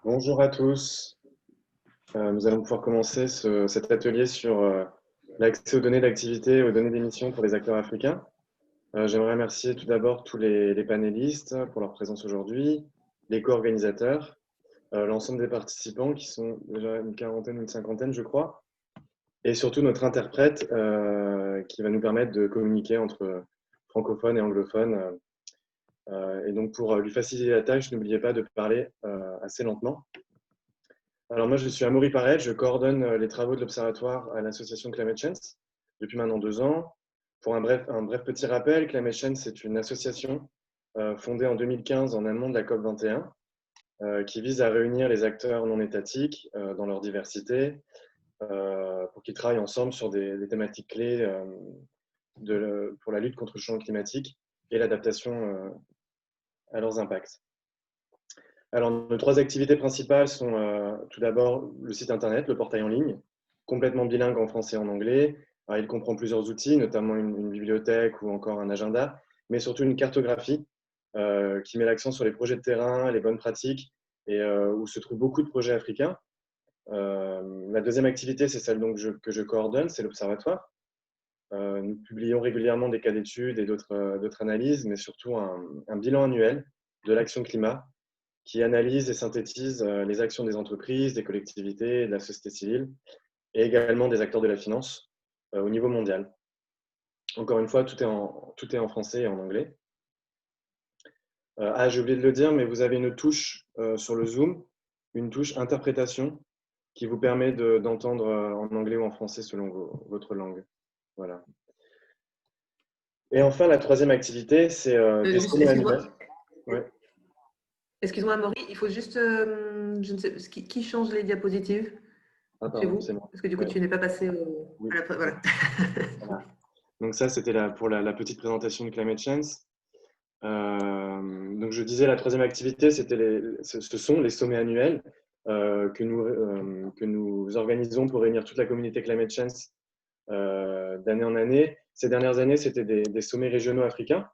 Bonjour à tous. Nous allons pouvoir commencer cet atelier sur l'accès aux données d'activité et aux données d'émission pour les acteurs africains. J'aimerais remercier tout d'abord tous les panélistes pour leur présence aujourd'hui, les co-organisateurs, l'ensemble des participants qui sont déjà une quarantaine ou une cinquantaine, je crois, et surtout notre interprète qui va nous permettre de communiquer entre francophones et anglophones. Et donc pour lui faciliter la tâche, n'oubliez pas de parler assez lentement. Alors moi, je suis Amaury Parel, je coordonne les travaux de l'Observatoire à l'association Climate Change depuis maintenant 2 ans. Pour un bref petit rappel, Climate Change, c'est une association fondée en 2015 en amont de la COP21 qui vise à réunir les acteurs non étatiques dans leur diversité pour qu'ils travaillent ensemble sur des thématiques clés pour la lutte contre le changement climatique et l'adaptation à leurs impacts. Alors, nos trois activités principales sont tout d'abord le site internet, le portail en ligne, complètement bilingue en français et en anglais. Alors, il comprend plusieurs outils, notamment une bibliothèque ou encore un agenda, mais surtout une cartographie qui met l'accent sur les projets de terrain, les bonnes pratiques et où se trouvent beaucoup de projets africains. La deuxième activité, c'est celle donc, que je coordonne, c'est l'Observatoire. Nous publions régulièrement des cas d'études et d'autres analyses, mais surtout un bilan annuel de l'action climat qui analyse et synthétise les actions des entreprises, des collectivités, de la société civile et également des acteurs de la finance au niveau mondial. Encore une fois, tout est en français et en anglais. J'ai oublié de le dire, mais vous avez une touche sur le Zoom, une touche interprétation qui vous permet d'entendre en anglais ou en français selon votre langue. Voilà. Et enfin, la troisième activité, c'est des Juste, sommets excuse-moi, annuels. Ouais. excuse-moi, Amaury, il faut juste, je ne sais, qui change les diapositives Ah, chez pardon, c'est vous? moi. Parce que du coup, Ouais. tu n'es pas passé Oui. à la voilà. Voilà. Donc ça, c'était pour la petite présentation de Climate Change. Donc je disais, la troisième activité, ce sont les sommets annuels que nous organisons pour réunir toute la communauté Climate Change d'année en année. Ces dernières années, c'était des sommets régionaux africains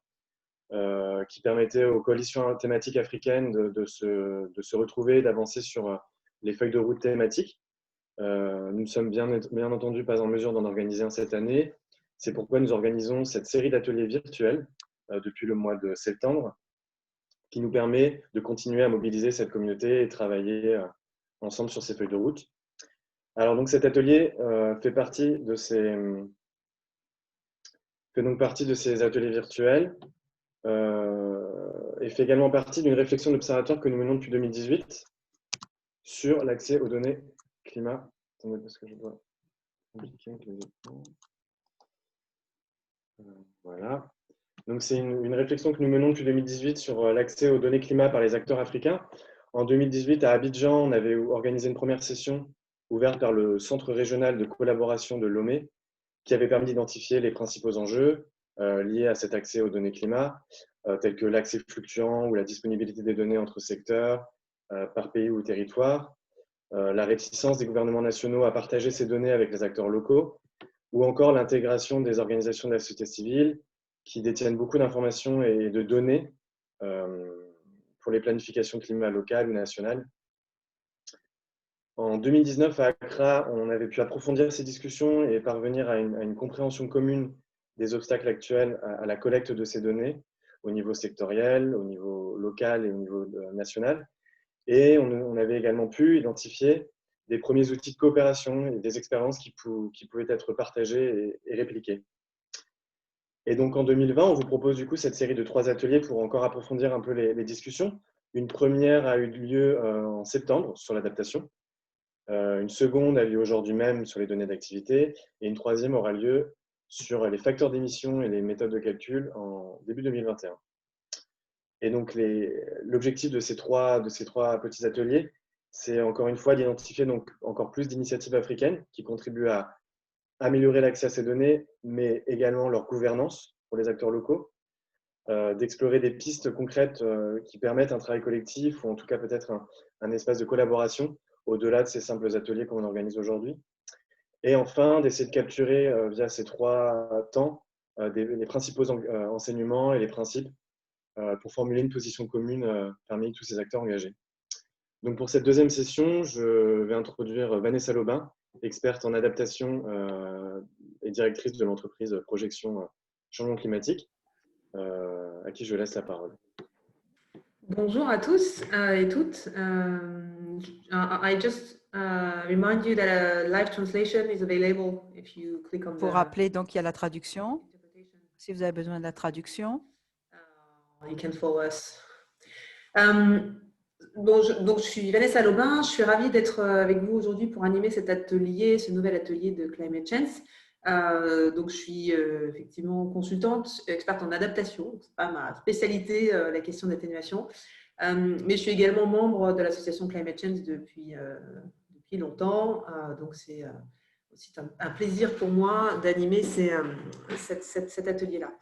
qui permettaient aux coalitions thématiques africaines de se retrouver, d'avancer sur les feuilles de route thématiques. Nous ne sommes bien entendu pas en mesure d'en organiser un cette année. C'est pourquoi nous organisons cette série d'ateliers virtuels depuis le mois de septembre qui nous permet de continuer à mobiliser cette communauté et travailler ensemble sur ces feuilles de route. Alors donc cet atelier fait donc partie de ces ateliers virtuels et fait également partie d'une réflexion d'observatoire que nous menons depuis 2018 sur l'accès aux données climat. Attendez parce que je dois compliquer avec les écrans. Voilà. Donc c'est une réflexion que nous menons depuis 2018 sur l'accès aux données climat par les acteurs africains. En 2018, à Abidjan, on avait organisé une première session ouverte par le Centre régional de collaboration de Lomé, qui avait permis d'identifier les principaux enjeux liés à cet accès aux données climat, tels que l'accès fluctuant ou la disponibilité des données entre secteurs, par pays ou territoire, la réticence des gouvernements nationaux à partager ces données avec les acteurs locaux, ou encore l'intégration des organisations de la société civile qui détiennent beaucoup d'informations et de données pour les planifications climat locales ou nationales. En 2019, à Accra, on avait pu approfondir ces discussions et parvenir à une compréhension commune des obstacles actuels à la collecte de ces données au niveau sectoriel, au niveau local et au niveau national. Et on avait également pu identifier des premiers outils de coopération et des expériences qui pouvaient être partagées et répliquées. Et donc en 2020, on vous propose du coup cette série de 3 ateliers pour encore approfondir un peu les discussions. Une première a eu lieu en septembre sur l'adaptation. Une seconde a lieu aujourd'hui même sur les données d'activité. Et une troisième aura lieu sur les facteurs d'émission et les méthodes de calcul en début 2021. Et donc l'objectif de ces trois petits ateliers, c'est encore une fois d'identifier donc encore plus d'initiatives africaines qui contribuent à améliorer l'accès à ces données, mais également leur gouvernance pour les acteurs locaux, d'explorer des pistes concrètes qui permettent un travail collectif ou en tout cas peut-être un espace de collaboration au-delà de ces simples ateliers qu'on organise aujourd'hui. Et enfin, d'essayer de capturer via ces 3 temps les principaux enseignements et les principes pour formuler une position commune parmi tous ces acteurs engagés. Donc pour cette deuxième session, je vais introduire Vanessa Lobin, experte en adaptation et directrice de l'entreprise Projection Changement Climatique, à qui je laisse la parole. Bonjour à tous et toutes. I just remind you that a live translation is available if you click on Pour the rappeler, donc, il y a la traduction. interpretation. Si vous avez besoin de la traduction. You can follow us. Donc, je suis Vanessa Lobin. Je suis ravie d'être avec vous aujourd'hui pour animer cet atelier, ce nouvel atelier de Climate Change. Donc, je suis effectivement consultante, experte en adaptation. Ce n'est pas ma spécialité, la question d'atténuation. Mais je suis également membre de l'association Climate Change depuis longtemps. Donc, c'est aussi un plaisir pour moi d'animer cet atelier-là.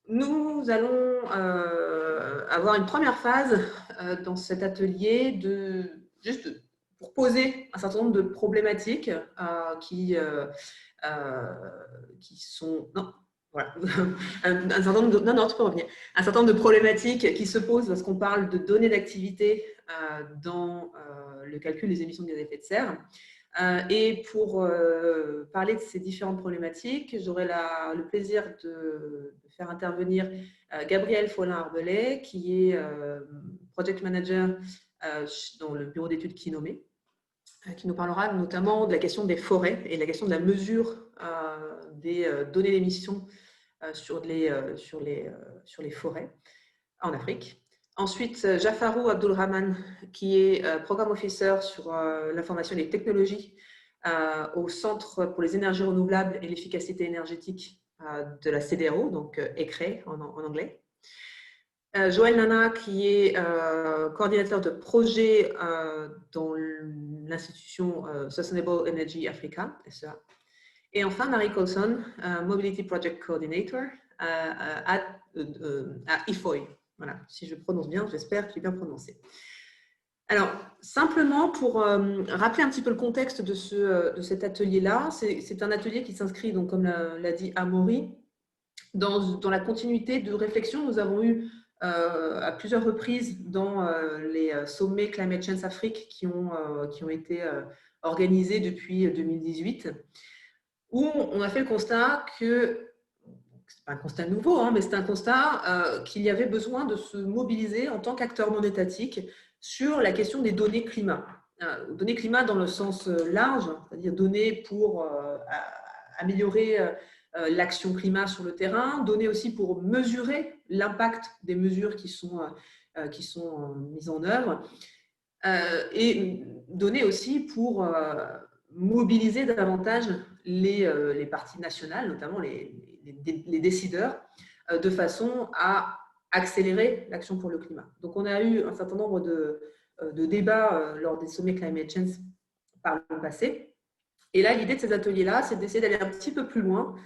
Nous allons avoir une première phase dans cet atelier juste pour poser un certain nombre de problématiques qui sont… Non, voilà. Un certain nombre de, non, tu peux revenir. Un certain nombre de problématiques qui se posent lorsqu'on parle de données d'activité dans le calcul des émissions de gaz à effet de serre. Et pour parler de ces différentes problématiques, j'aurai le plaisir de faire intervenir Gabriel Follin-Arbelet, qui est Project Manager dans le bureau d'études Kinomé, qui nous parlera notamment de la question des forêts et de la question de la mesure des données d'émissions sur les forêts en Afrique. Ensuite, Jafarou Abdulrahman, qui est Programme Officer sur l'information et les technologies au Centre pour les énergies renouvelables et l'efficacité énergétique de la CDRO, donc ECRE en anglais. Joël Nana, qui est coordinateur de projet dans l'institution Sustainable Energy Africa, SEA. Et enfin, Marie Coulson, Mobility Project Coordinator à IFOI. Voilà, si je prononce bien, j'espère que j'ai bien prononcé. Alors, simplement pour rappeler un petit peu le contexte de cet atelier-là, c'est un atelier qui s'inscrit, donc, comme l'a dit Amaury, dans la continuité de réflexion que nous avons eues à plusieurs reprises dans les sommets Climate Change Afrique qui ont été organisés depuis 2018, où on a fait le constat que c'est pas un constat nouveau, hein, mais c'est un constat qu'il y avait besoin de se mobiliser en tant qu'acteur non étatique sur la question des données climat. Données climat dans le sens large, c'est-à-dire données pour améliorer l'action climat sur le terrain, données aussi pour mesurer l'impact des mesures qui sont mises en œuvre, et données aussi pour mobiliser davantage les parties nationales, notamment les décideurs, de façon à accélérer l'action pour le climat. Donc, on a eu un certain nombre de débats lors des sommets Climate Change par le passé. Et là, l'idée de ces ateliers-là, c'est d'essayer d'aller un petit peu plus loin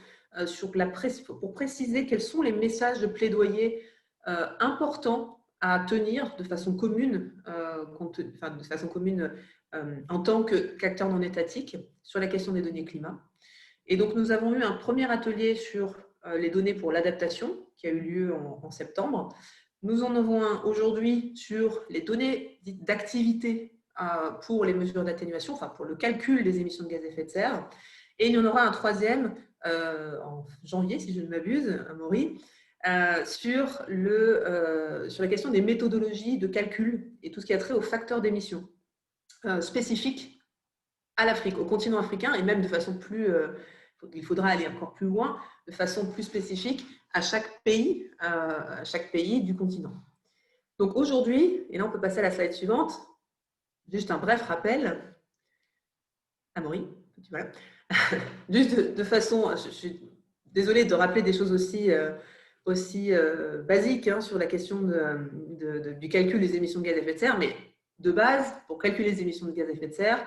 pour préciser quels sont les messages de plaidoyer importants à tenir de façon commune, en tant qu'acteur non étatique sur la question des données climat. Et donc, nous avons eu un premier atelier sur les données pour l'adaptation qui a eu lieu en septembre. Nous en avons un aujourd'hui sur les données d'activité pour les mesures d'atténuation, enfin pour le calcul des émissions de gaz à effet de serre. Et il y en aura un troisième en janvier, si je ne m'abuse, Amaury, sur la question des méthodologies de calcul et tout ce qui a trait aux facteurs d'émission spécifiques à l'Afrique, au continent africain, et même de façon plus… il faudra aller encore plus loin, de façon plus spécifique à chaque pays du continent. Donc aujourd'hui, et là on peut passer à la slide suivante, juste un bref rappel. Amaury, voilà. Juste de façon, je suis désolée de rappeler des choses aussi basiques sur la question du calcul des émissions de gaz à effet de serre, mais de base, pour calculer les émissions de gaz à effet de serre,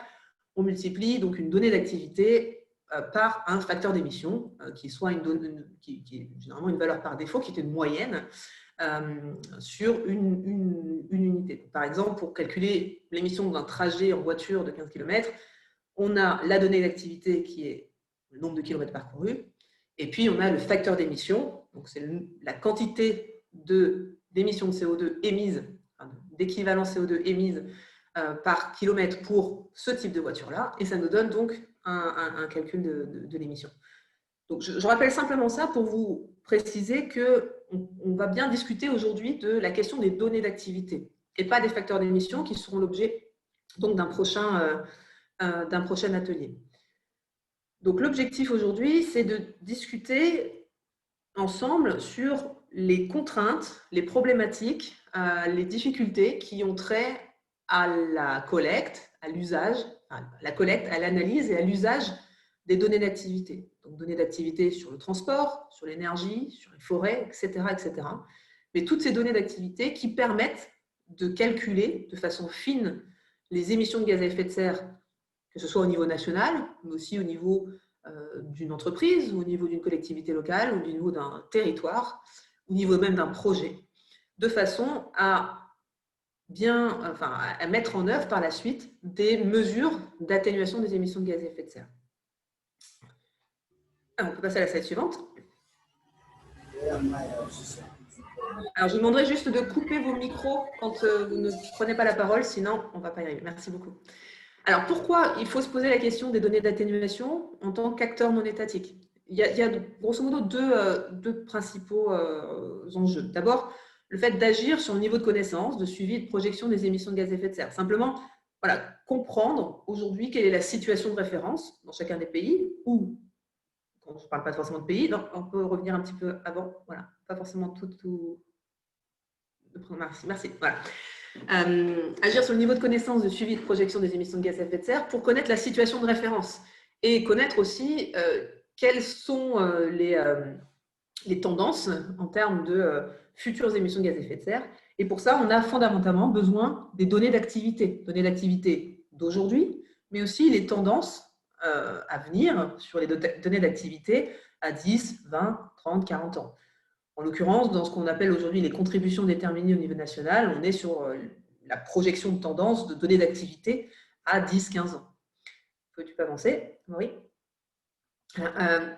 on multiplie donc une donnée d'activité par un facteur d'émission qui soit qui est généralement une valeur par défaut, qui est une moyenne sur une unité. Par exemple, pour calculer l'émission d'un trajet en voiture de 15 km, on a la donnée d'activité qui est le nombre de kilomètres parcourus, et puis on a le facteur d'émission, donc c'est la quantité d'émissions de CO2 émises, d'équivalent CO2 émise par kilomètre pour ce type de voiture-là, et ça nous donne donc un calcul de l'émission. Donc, je rappelle simplement ça pour vous préciser qu'on va bien discuter aujourd'hui de la question des données d'activité et pas des facteurs d'émission qui seront l'objet d'un prochain atelier. Donc, l'objectif aujourd'hui, c'est de discuter ensemble sur les contraintes, les problématiques, les difficultés qui ont trait à la collecte, à l'usage, à la collecte, à l'analyse et à l'usage des données d'activité. Donc, données d'activité sur le transport, sur l'énergie, sur les forêts, etc., etc. Mais toutes ces données d'activité qui permettent de calculer de façon fine les émissions de gaz à effet de serre, que ce soit au niveau national, mais aussi au niveau d'une entreprise, ou au niveau d'une collectivité locale, ou au niveau d'un territoire, au niveau même d'un projet, de façon à à mettre en œuvre par la suite des mesures d'atténuation des émissions de gaz à effet de serre. Alors, on peut passer à la slide suivante. Alors, je vous demanderai juste de couper vos micros quand vous ne prenez pas la parole, sinon on ne va pas y arriver. Merci beaucoup. Alors, pourquoi il faut se poser la question des données d'atténuation en tant qu'acteur non étatique? Il y a grosso modo deux principaux enjeux. D'abord, le fait d'agir sur le niveau de connaissance, de suivi et de projection des émissions de gaz à effet de serre. Simplement, voilà, comprendre aujourd'hui quelle est la situation de référence dans chacun des pays, ou, quand je ne parle pas forcément de pays, donc on peut revenir un petit peu avant, voilà, pas forcément tout. Merci. Voilà. Agir sur le niveau de connaissance, de suivi et de projection des émissions de gaz à effet de serre pour connaître la situation de référence et connaître aussi quelles sont les tendances en termes de futures émissions de gaz à effet de serre. Et pour ça, on a fondamentalement besoin des données d'activité d'aujourd'hui, mais aussi les tendances à venir sur les données d'activité à 10, 20, 30, 40 ans. En l'occurrence, dans ce qu'on appelle aujourd'hui les contributions déterminées au niveau national, on est sur la projection de tendance de données d'activité à 10-15 ans. Peux-tu avancer, Maurice ?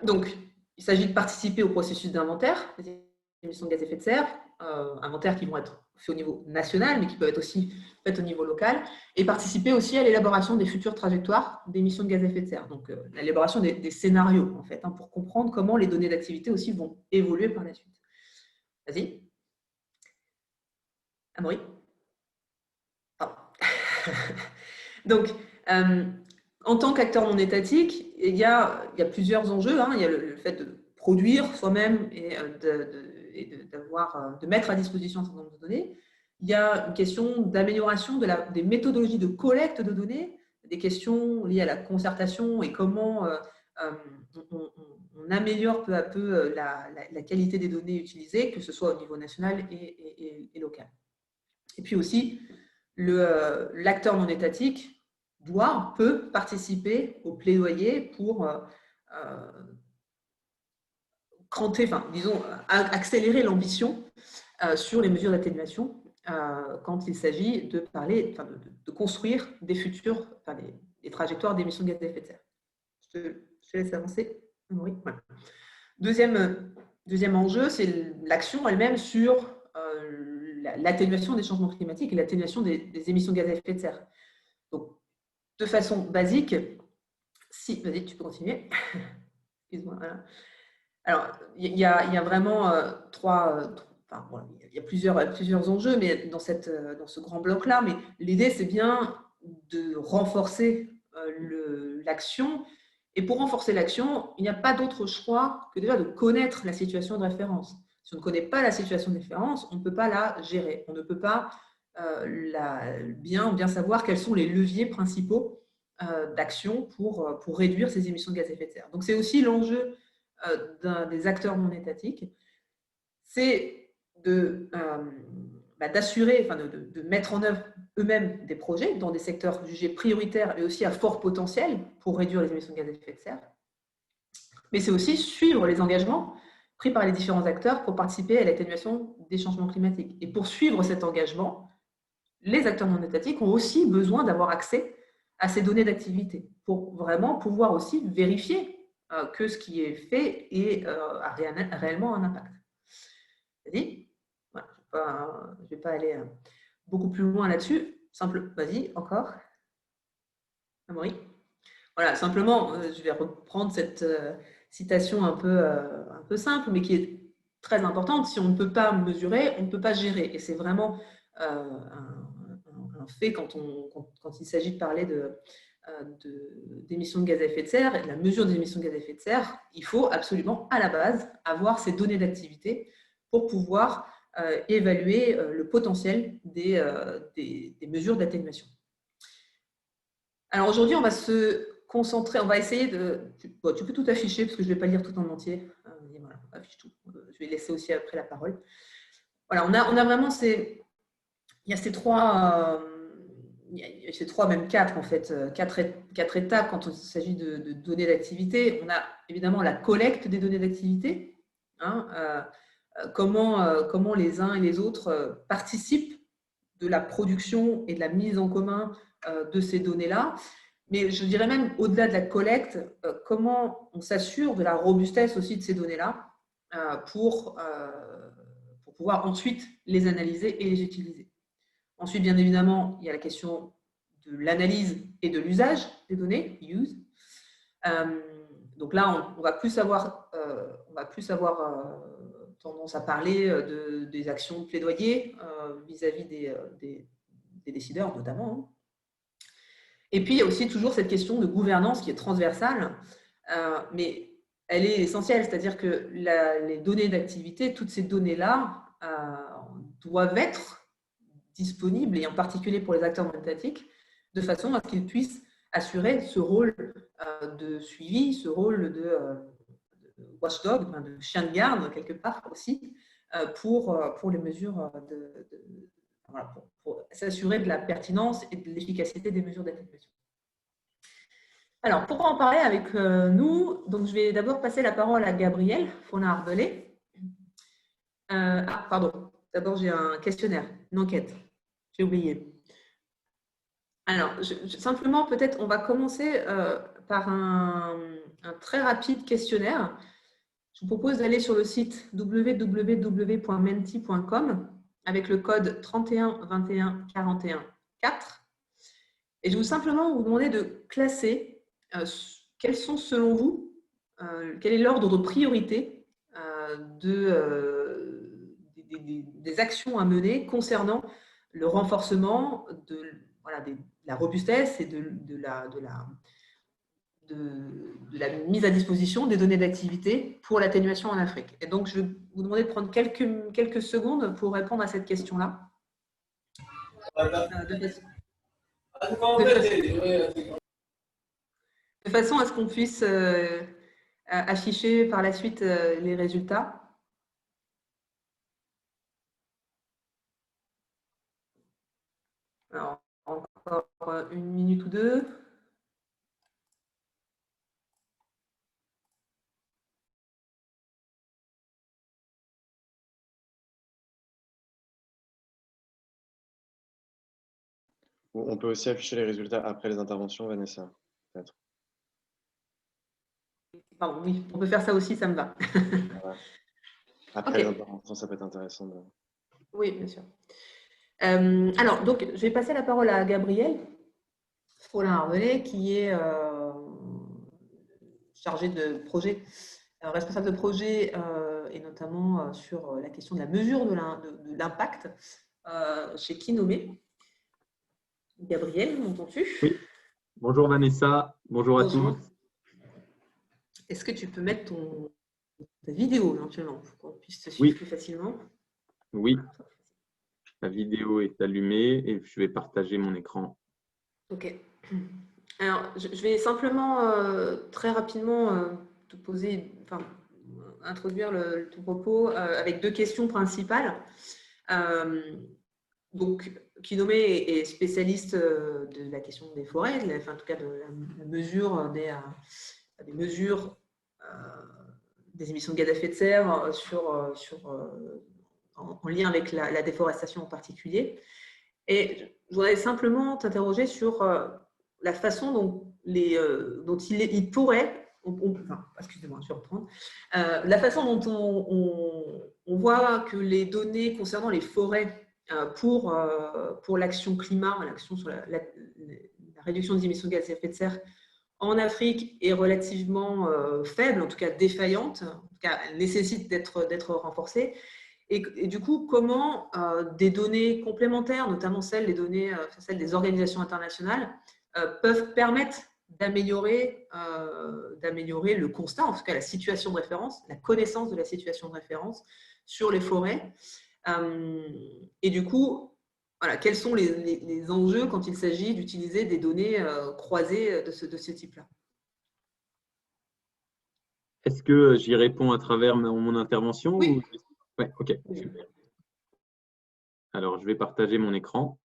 Donc, il s'agit de participer au processus d'inventaire des émissions de gaz à effet de serre, inventaires qui vont être faits au niveau national, mais qui peuvent être aussi faits au niveau local, et participer aussi à l'élaboration des futures trajectoires d'émissions de gaz à effet de serre. Donc, l'élaboration des scénarios, en fait, pour comprendre comment les données d'activité aussi vont évoluer par la suite. Vas-y. Amaury. Donc, en tant qu'acteur non étatique, il y a plusieurs enjeux. Il y a le fait de produire soi-même et de mettre à disposition un certain nombre de données. Il y a une question d'amélioration des méthodologies de collecte de données, des questions liées à la concertation et comment on améliore peu à peu la qualité des données utilisées, que ce soit au niveau national et local. Et puis aussi, l'acteur non étatique peut participer au plaidoyer pour accélérer l'ambition sur les mesures d'atténuation quand il s'agit de construire des futures, des trajectoires d'émissions de gaz à effet de serre. Je te laisse avancer. Oui, voilà. Deuxième enjeu, c'est l'action elle-même sur l'atténuation des changements climatiques et l'atténuation des émissions de gaz à effet de serre. Donc, de façon basique, vas-y, tu peux continuer. Excuse-moi. Voilà. Alors, il y a vraiment il y a plusieurs enjeux mais dans ce grand bloc-là, mais l'idée, c'est bien de renforcer l'action. Et pour renforcer l'action, il n'y a pas d'autre choix que déjà de connaître la situation de référence. Si on ne connaît pas la situation de référence, on ne peut pas la gérer. On ne peut pas bien savoir quels sont les leviers principaux d'action pour réduire ces émissions de gaz à effet de serre. Donc, c'est aussi l'enjeu des acteurs non étatiques, c'est d'assurer, de mettre en œuvre eux-mêmes des projets dans des secteurs jugés prioritaires et aussi à fort potentiel pour réduire les émissions de gaz à effet de serre. Mais c'est aussi suivre les engagements pris par les différents acteurs pour participer à l'atténuation des changements climatiques. Et pour suivre cet engagement, les acteurs non étatiques ont aussi besoin d'avoir accès à ces données d'activité pour vraiment pouvoir aussi vérifier que ce qui est fait a réellement un impact. Vas-y. Voilà, je ne vais pas aller beaucoup plus loin là-dessus. Vas-y, encore. Amaury. Voilà, simplement, je vais reprendre cette citation un peu simple, mais qui est très importante. Si on ne peut pas mesurer, on ne peut pas gérer. Et c'est vraiment un fait quand il s'agit de parler d'émissions de gaz à effet de serre, et de la mesure des émissions de gaz à effet de serre. Il faut absolument, à la base, avoir ces données d'activité pour pouvoir évaluer le potentiel des mesures d'atténuation. Alors aujourd'hui, on va se concentrer, on va essayer de… Bon, tu peux tout afficher parce que je ne vais pas lire tout en entier. Voilà, on affiche tout. Je vais laisser aussi après la parole. Voilà, on a vraiment ces… Il y a ces trois… il y a ces trois, même quatre en fait, quatre étapes quand il s'agit de données d'activité. On a évidemment la collecte des données d'activité. Comment les uns et les autres participent de la production et de la mise en commun de ces données-là. Mais je dirais même, au-delà de la collecte, comment on s'assure de la robustesse aussi de ces données-là pour pouvoir ensuite les analyser et les utiliser. Ensuite, bien évidemment, il y a la question de l'analyse et de l'usage des données, use. Donc là, on va plus avoir tendance à parler des actions de plaidoyer vis-à-vis des décideurs, notamment. Et puis, il y a aussi toujours cette question de gouvernance qui est transversale, mais elle est essentielle, c'est-à-dire que les données d'activité, toutes ces données-là doivent être disponibles, et en particulier pour les acteurs monétaires, de façon à ce qu'ils puissent assurer ce rôle de suivi, ce rôle de watchdog, de chien de garde, quelque part aussi, pour les mesures pour s'assurer de la pertinence et de l'efficacité des mesures d'atténuation. Alors, pour en parler avec nous, donc je vais d'abord passer la parole à Gabriel Follin-Arbelet. Pardon, d'abord j'ai un questionnaire, une enquête, j'ai oublié. Alors, simplement, peut-être, on va commencer par un très rapide questionnaire. Je vous propose d'aller sur le site www.menti.com avec le code 31 21 41 4. Et je vais simplement vous demander de classer quels sont, selon vous, quel est l'ordre de priorité des actions à mener concernant le renforcement de la robustesse et de la mise à disposition des données d'activité pour l'atténuation en Afrique. Et donc, je vais vous demander de prendre quelques secondes pour répondre à cette question-là. De façon à ce qu'on puisse afficher par la suite les résultats. Alors, encore une minute ou deux. On peut aussi afficher les résultats après les interventions, Vanessa, peut-être. Pardon, oui, on peut faire ça aussi, ça me va. Voilà. Après les interventions, ça peut être intéressant. Oui, bien sûr. Alors, donc, je vais passer la parole à Gabriel Follin-Arbelet, qui est chargé de projet, responsable de projet, et notamment sur la question de la mesure de l'impact chez Kinomé. Gabriel, m'entends-tu? Oui. Bonjour Vanessa, bonjour à tous. Est-ce que tu peux mettre ta vidéo éventuellement pour qu'on puisse te suivre plus facilement? Oui, la vidéo est allumée et je vais partager mon écran. Ok. Alors, je vais simplement très rapidement te poser, introduire ton propos avec deux questions principales. Donc, Kinomé est spécialiste de la question des forêts, en tout cas de la mesure des mesures des émissions de gaz à effet de serre en lien avec la déforestation en particulier. Et je voudrais simplement t'interroger sur la façon dont il pourrait, excusez-moi, je vais reprendre, la façon dont on voit que les données concernant les forêts pour l'action climat, l'action sur la réduction des émissions de gaz à effet de serre en Afrique est relativement faible, en tout cas défaillante, en tout cas elle nécessite d'être renforcée. Et du coup, comment des données complémentaires, notamment celles des organisations internationales, peuvent permettre d'améliorer le constat, en tout cas la situation de référence, la connaissance de la situation de référence sur les forêts. Et du coup, voilà, quels sont les enjeux quand il s'agit d'utiliser des données croisées de ce type-là? Est-ce que j'y réponds à travers mon intervention? Oui. Ouais, ok, super. Alors, je vais partager mon écran.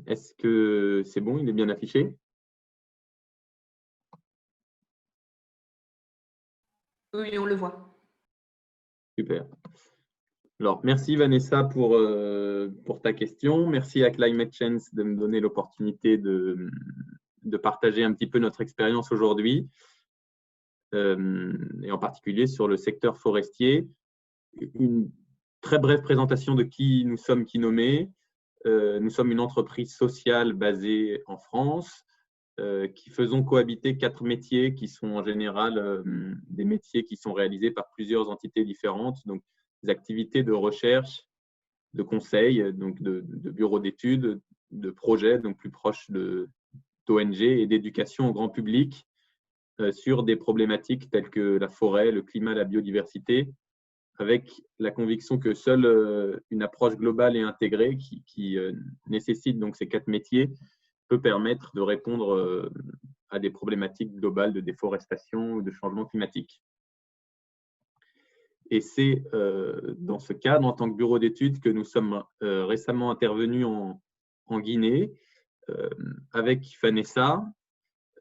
Est-ce que c'est bon? Il est bien affiché? Oui, on le voit. Super. Alors, merci Vanessa pour ta question. Merci à Climate Change de me donner l'opportunité de partager un petit peu notre expérience aujourd'hui, et en particulier sur le secteur forestier. Une très brève présentation de qui nous sommes Kinomé. Nous sommes une entreprise sociale basée en France qui faisons cohabiter 4 métiers qui sont en général des métiers qui sont réalisés par plusieurs entités différentes, donc des activités de recherche, de conseil, donc de bureaux d'études, de projets, donc plus proches d'ONG et d'éducation au grand public sur des problématiques telles que la forêt, le climat, la biodiversité, avec la conviction que seule une approche globale et intégrée qui nécessite donc ces 4 métiers peut permettre de répondre à des problématiques globales de déforestation ou de changement climatique. Et c'est dans ce cadre, en tant que bureau d'études, que nous sommes récemment intervenus en Guinée avec Vanessa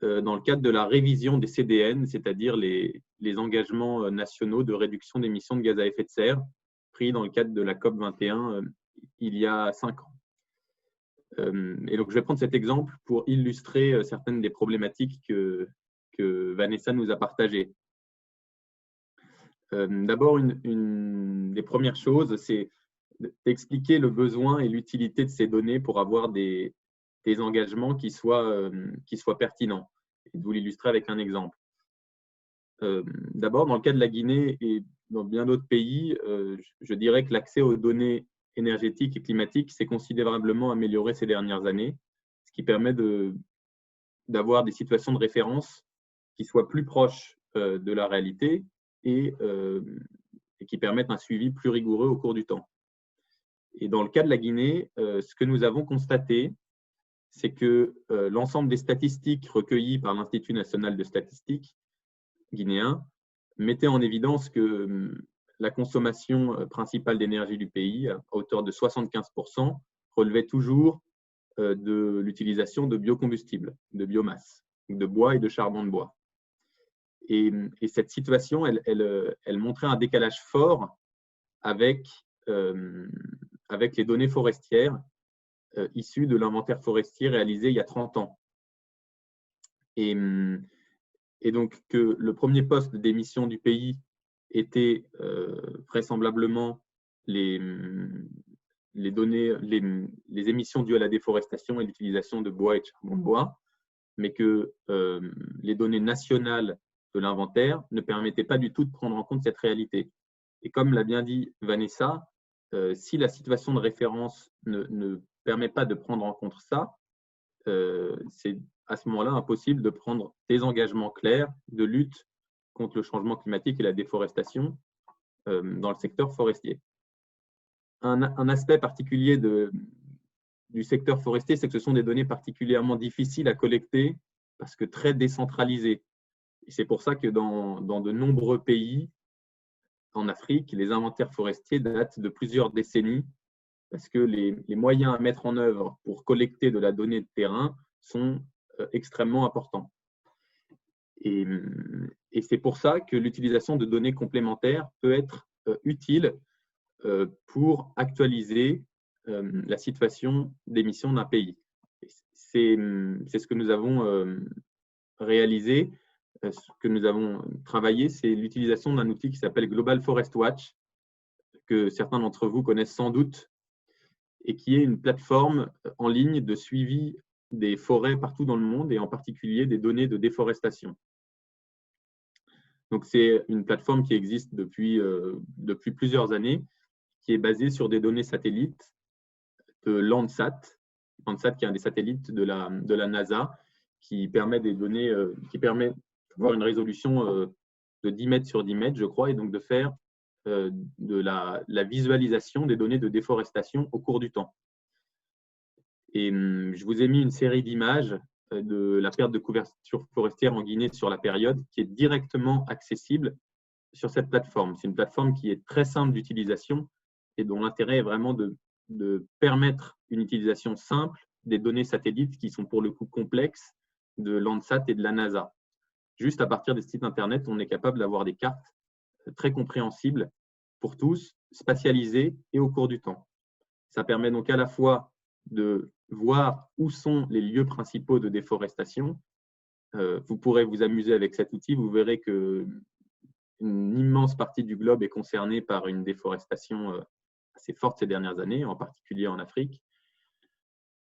dans le cadre de la révision des CDN, c'est-à-dire les engagements nationaux de réduction d'émissions de gaz à effet de serre pris dans le cadre de la COP21 il y a 5 ans. Et donc, je vais prendre cet exemple pour illustrer certaines des problématiques que Vanessa nous a partagées. D'abord, une des premières choses, c'est d'expliquer le besoin et l'utilité de ces données pour avoir des engagements qui soient pertinents. Et de vous l'illustrer avec un exemple. D'abord, dans le cas de la Guinée et dans bien d'autres pays, je dirais que l'accès aux données énergétiques et climatiques s'est considérablement amélioré ces dernières années, ce qui permet d'avoir des situations de référence qui soient plus proches de la réalité et qui permettent un suivi plus rigoureux au cours du temps. Et dans le cas de la Guinée, ce que nous avons constaté, c'est que l'ensemble des statistiques recueillies par l'Institut national de statistique guinéen mettait en évidence que la consommation principale d'énergie du pays, à hauteur de 75%, relevait toujours de l'utilisation de biocombustibles, de biomasse, de bois et de charbon de bois. Et cette situation, elle montrait un décalage fort avec les données forestières issues de l'inventaire forestier réalisé il y a 30 ans. Et donc que le premier poste d'émission du pays était vraisemblablement les émissions dues à la déforestation et l'utilisation de bois et de charbon de bois, mais que les données nationales de l'inventaire ne permettaient pas du tout de prendre en compte cette réalité. Et comme l'a bien dit Vanessa, si la situation de référence ne permet pas de prendre en compte ça, c'est à ce moment-là impossible de prendre des engagements clairs de lutte contre le changement climatique et la déforestation dans le secteur forestier. Un aspect particulier du secteur forestier, c'est que ce sont des données particulièrement difficiles à collecter parce que très décentralisées. Et c'est pour ça que dans de nombreux pays en Afrique, les inventaires forestiers datent de plusieurs décennies parce que les moyens à mettre en œuvre pour collecter de la donnée de terrain sont extrêmement importants. Et c'est pour ça que l'utilisation de données complémentaires peut être utile pour actualiser la situation d'émission d'un pays. C'est ce que nous avons réalisé, ce que nous avons travaillé, c'est l'utilisation d'un outil qui s'appelle Global Forest Watch, que certains d'entre vous connaissent sans doute, et qui est une plateforme en ligne de suivi des forêts partout dans le monde, et en particulier des données de déforestation. Donc, c'est une plateforme qui existe depuis plusieurs années, qui est basée sur des données satellites de Landsat. Landsat, qui est un des satellites de la NASA, qui permet d'avoir une résolution de 10 mètres sur 10 mètres, je crois, et donc de faire de la visualisation des données de déforestation au cours du temps. Et je vous ai mis une série d'images de la perte de couverture forestière en Guinée sur la période, qui est directement accessible sur cette plateforme. C'est une plateforme qui est très simple d'utilisation et dont l'intérêt est vraiment de permettre une utilisation simple des données satellites qui sont pour le coup complexes de Landsat et de la NASA. Juste à partir des sites Internet, on est capable d'avoir des cartes très compréhensibles pour tous, spatialisées et au cours du temps. Ça permet donc à la fois de voir où sont les lieux principaux de déforestation. Vous pourrez vous amuser avec cet outil, vous verrez qu'une immense partie du globe est concernée par une déforestation assez forte ces dernières années, en particulier en Afrique.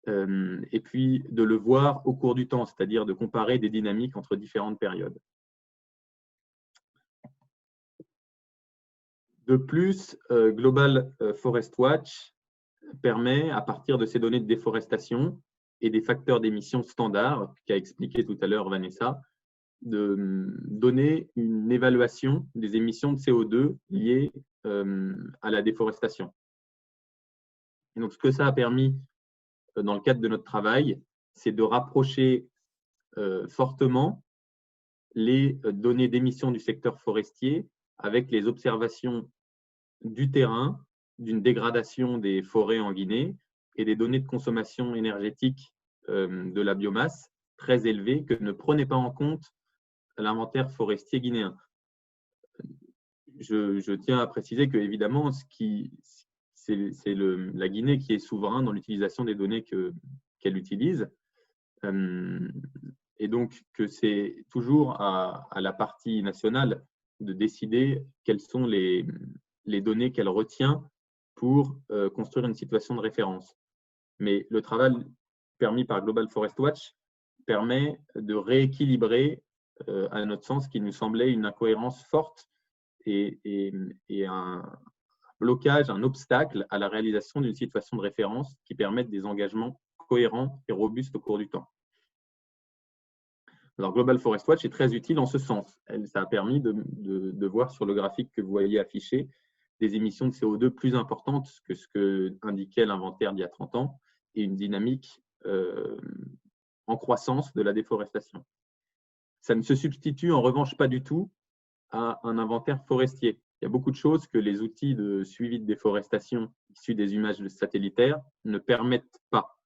Et puis de le voir au cours du temps, c'est-à-dire de comparer des dynamiques entre différentes périodes. De plus, Global Forest Watch permet, à partir de ces données de déforestation et des facteurs d'émission standards, qu'a expliqué tout à l'heure Vanessa, de donner une évaluation des émissions de CO2 liées à la déforestation. Et donc, ce que ça a permis dans le cadre de notre travail, c'est de rapprocher fortement les données d'émissions du secteur forestier avec les observations du terrain, d'une dégradation des forêts en Guinée et des données de consommation énergétique de la biomasse très élevées que ne prenait pas en compte l'inventaire forestier guinéen. Je tiens à préciser que, évidemment, c'est la Guinée qui est souverain dans l'utilisation des données qu'elle utilise. Et donc que c'est toujours à la partie nationale de décider quelles sont les données qu'elle retient pour construire une situation de référence. Mais le travail permis par Global Forest Watch permet de rééquilibrer, à notre sens, ce qui nous semblait une incohérence forte et un blocage, un obstacle à la réalisation d'une situation de référence qui permette des engagements cohérents et robustes au cours du temps. Alors, Global Forest Watch est très utile en ce sens. Ça a permis de voir sur le graphique que vous voyez affiché des émissions de CO2 plus importantes que ce que indiquait l'inventaire d'il y a 30 ans et une dynamique en croissance de la déforestation. Ça ne se substitue en revanche pas du tout à un inventaire forestier. Il y a beaucoup de choses que les outils de suivi de déforestation issus des images satellitaires ne permettent pas.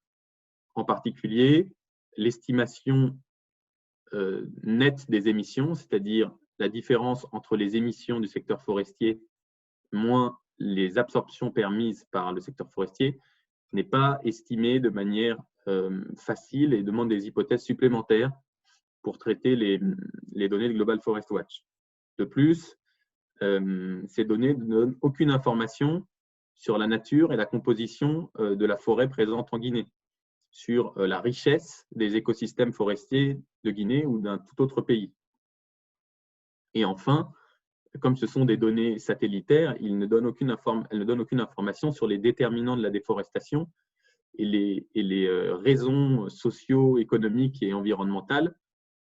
En particulier, l'estimation nette des émissions, c'est-à-dire la différence entre les émissions du secteur forestier moins les absorptions permises par le secteur forestier, n'est pas estimée de manière facile et demande des hypothèses supplémentaires pour traiter les données de Global Forest Watch. De plus, ces données ne donnent aucune information sur la nature et la composition de la forêt présente en Guinée, sur la richesse des écosystèmes forestiers de Guinée ou d'un tout autre pays. Et enfin, comme ce sont des données satellitaires, elles ne donnent aucune information sur les déterminants de la déforestation et les raisons socio-économiques et environnementales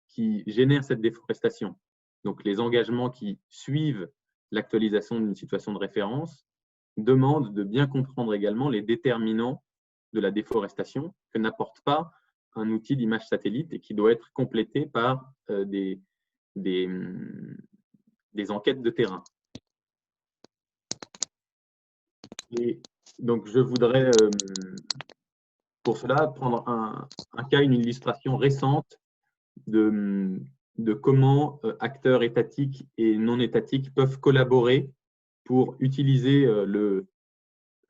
qui génèrent cette déforestation. Donc, les engagements qui suivent l'actualisation d'une situation de référence demandent de bien comprendre également les déterminants de la déforestation que n'apporte pas un outil d'image satellite et qui doit être complété par des enquêtes de terrain. Et donc, je voudrais, pour cela, prendre un cas, une illustration récente de comment acteurs étatiques et non étatiques peuvent collaborer pour utiliser le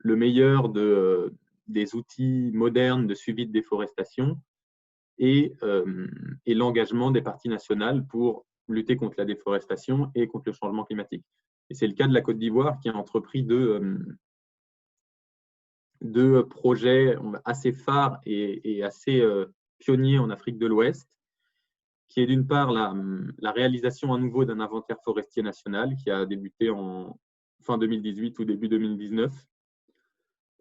meilleur des outils modernes de suivi de déforestation et l'engagement des parties nationales pour lutter contre la déforestation et contre le changement climatique. Et c'est le cas de la Côte d'Ivoire qui a entrepris deux projets assez phares et assez pionniers en Afrique de l'Ouest, qui est d'une part la réalisation à nouveau d'un inventaire forestier national qui a débuté en fin 2018 ou début 2019,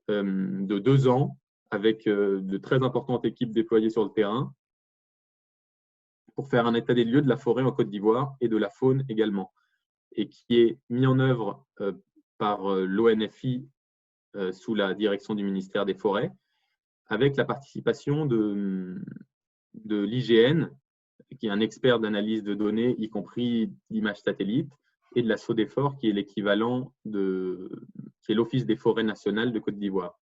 de 2 ans, avec de très importantes équipes déployées sur le terrain pour faire un état des lieux de la forêt en Côte d'Ivoire et de la faune également, et qui est mis en œuvre par l'ONFI sous la direction du ministère des Forêts, avec la participation de l'IGN, qui est un expert d'analyse de données, y compris d'images satellites, et de la SODEFOR, qui est l'équivalent qui est l'Office des forêts nationales de Côte d'Ivoire.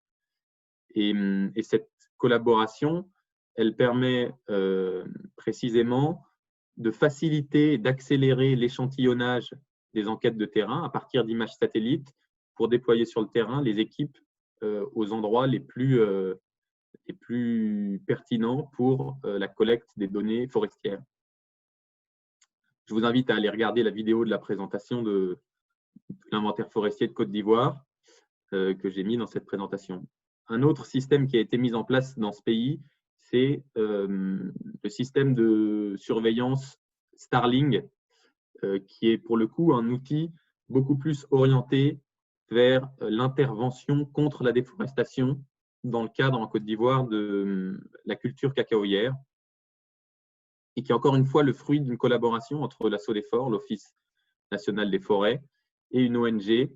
Et cette collaboration, elle permet précisément de faciliter et d'accélérer l'échantillonnage des enquêtes de terrain à partir d'images satellites pour déployer sur le terrain les équipes aux endroits les plus pertinents pour la collecte des données forestières. Je vous invite à aller regarder la vidéo de la présentation de l'inventaire forestier de Côte d'Ivoire que j'ai mis dans cette présentation. Un autre système qui a été mis en place dans ce pays, c'est le système de surveillance Starling, qui est pour le coup un outil beaucoup plus orienté vers l'intervention contre la déforestation dans le cadre en Côte d'Ivoire de la culture cacaoyère, et qui est encore une fois le fruit d'une collaboration entre la SODEFOR, l'Office national des forêts, et une ONG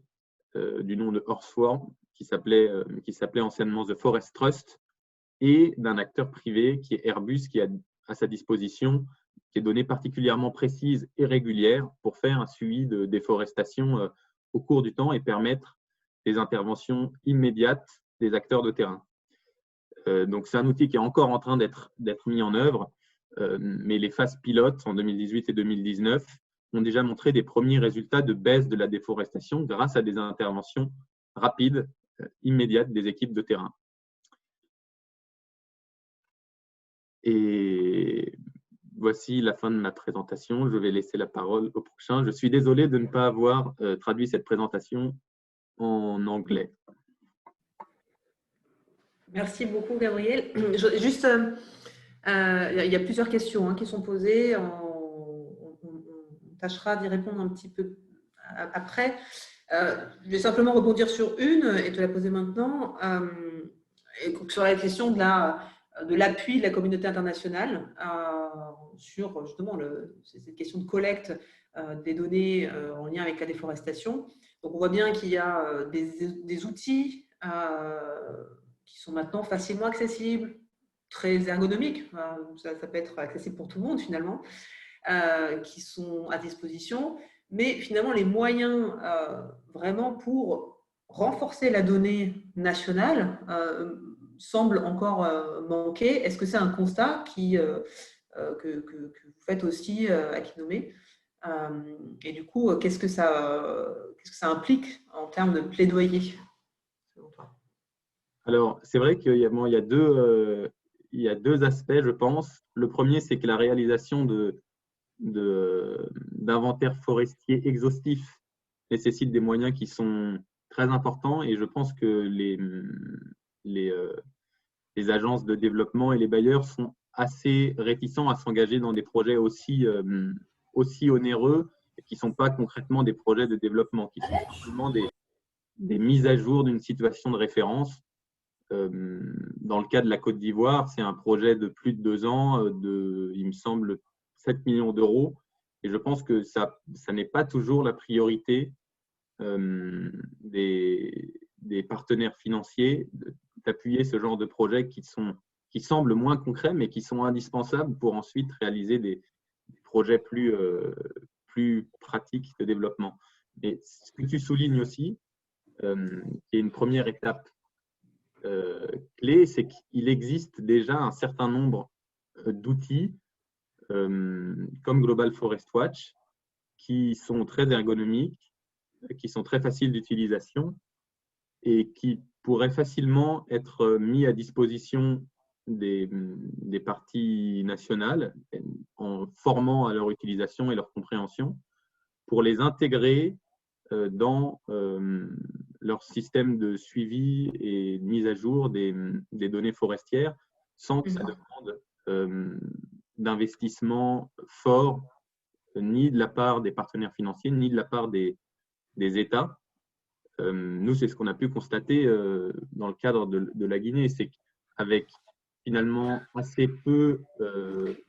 du nom de Horsworm, qui s'appelait anciennement The Forest Trust, et d'un acteur privé qui est Airbus, qui a à sa disposition des données particulièrement précises et régulières pour faire un suivi de déforestation au cours du temps et permettre des interventions immédiates des acteurs de terrain. Donc, c'est un outil qui est encore en train d'être mis en œuvre, mais les phases pilotes en 2018 et 2019 ont déjà montré des premiers résultats de baisse de la déforestation grâce à des interventions rapides, immédiates des équipes de terrain. Et voici la fin de ma présentation. Je vais laisser la parole au prochain. Je suis désolé de ne pas avoir traduit cette présentation en anglais. Merci beaucoup, Gabriel. Juste, il y a plusieurs questions qui sont posées. On tâchera d'y répondre un petit peu après. Je vais simplement rebondir sur une et te la poser maintenant. Sur la question de l'appui de la communauté internationale sur justement cette question de collecte des données en lien avec la déforestation. Donc, on voit bien qu'il y a des outils qui sont maintenant facilement accessibles, très ergonomiques, ça peut être accessible pour tout le monde finalement, qui sont à disposition, mais finalement les moyens vraiment pour renforcer la donnée nationale semblent encore manquer. Est-ce que c'est un constat que vous faites aussi à Kinome? Et du coup, qu'est-ce que ça implique en termes de plaidoyer selon toi? Alors, c'est vrai qu'il y a deux aspects, je pense. Le premier, c'est que la réalisation d'inventaires forestiers exhaustifs nécessite des moyens qui sont très importants, et je pense que les agences de développement et les bailleurs sont assez réticents à s'engager dans des projets aussi onéreux et qui ne sont pas concrètement des projets de développement, qui sont simplement des mises à jour d'une situation de référence. Dans le cas de la Côte d'Ivoire, c'est un projet de plus de 2 ans, il me semble, 7 millions d'euros. Et je pense que ça n'est pas toujours la priorité des partenaires financiers d'appuyer ce genre de projets qui semblent moins concrets, mais qui sont indispensables pour ensuite réaliser des projets plus pratiques de développement. Et ce que tu soulignes aussi, qui est une première étape clé, c'est qu'il existe déjà un certain nombre d'outils comme Global Forest Watch qui sont très ergonomiques, qui sont très faciles d'utilisation et qui pourraient facilement être mis à disposition des parties nationales en formant à leur utilisation et leur compréhension pour les intégrer dans leur système de suivi et de mise à jour des données forestières sans que ça demande d'investissement fort ni de la part des partenaires financiers, ni de la part des États. Nous, c'est ce qu'on a pu constater dans le cadre de la Guinée, c'est qu'avec finalement assez peu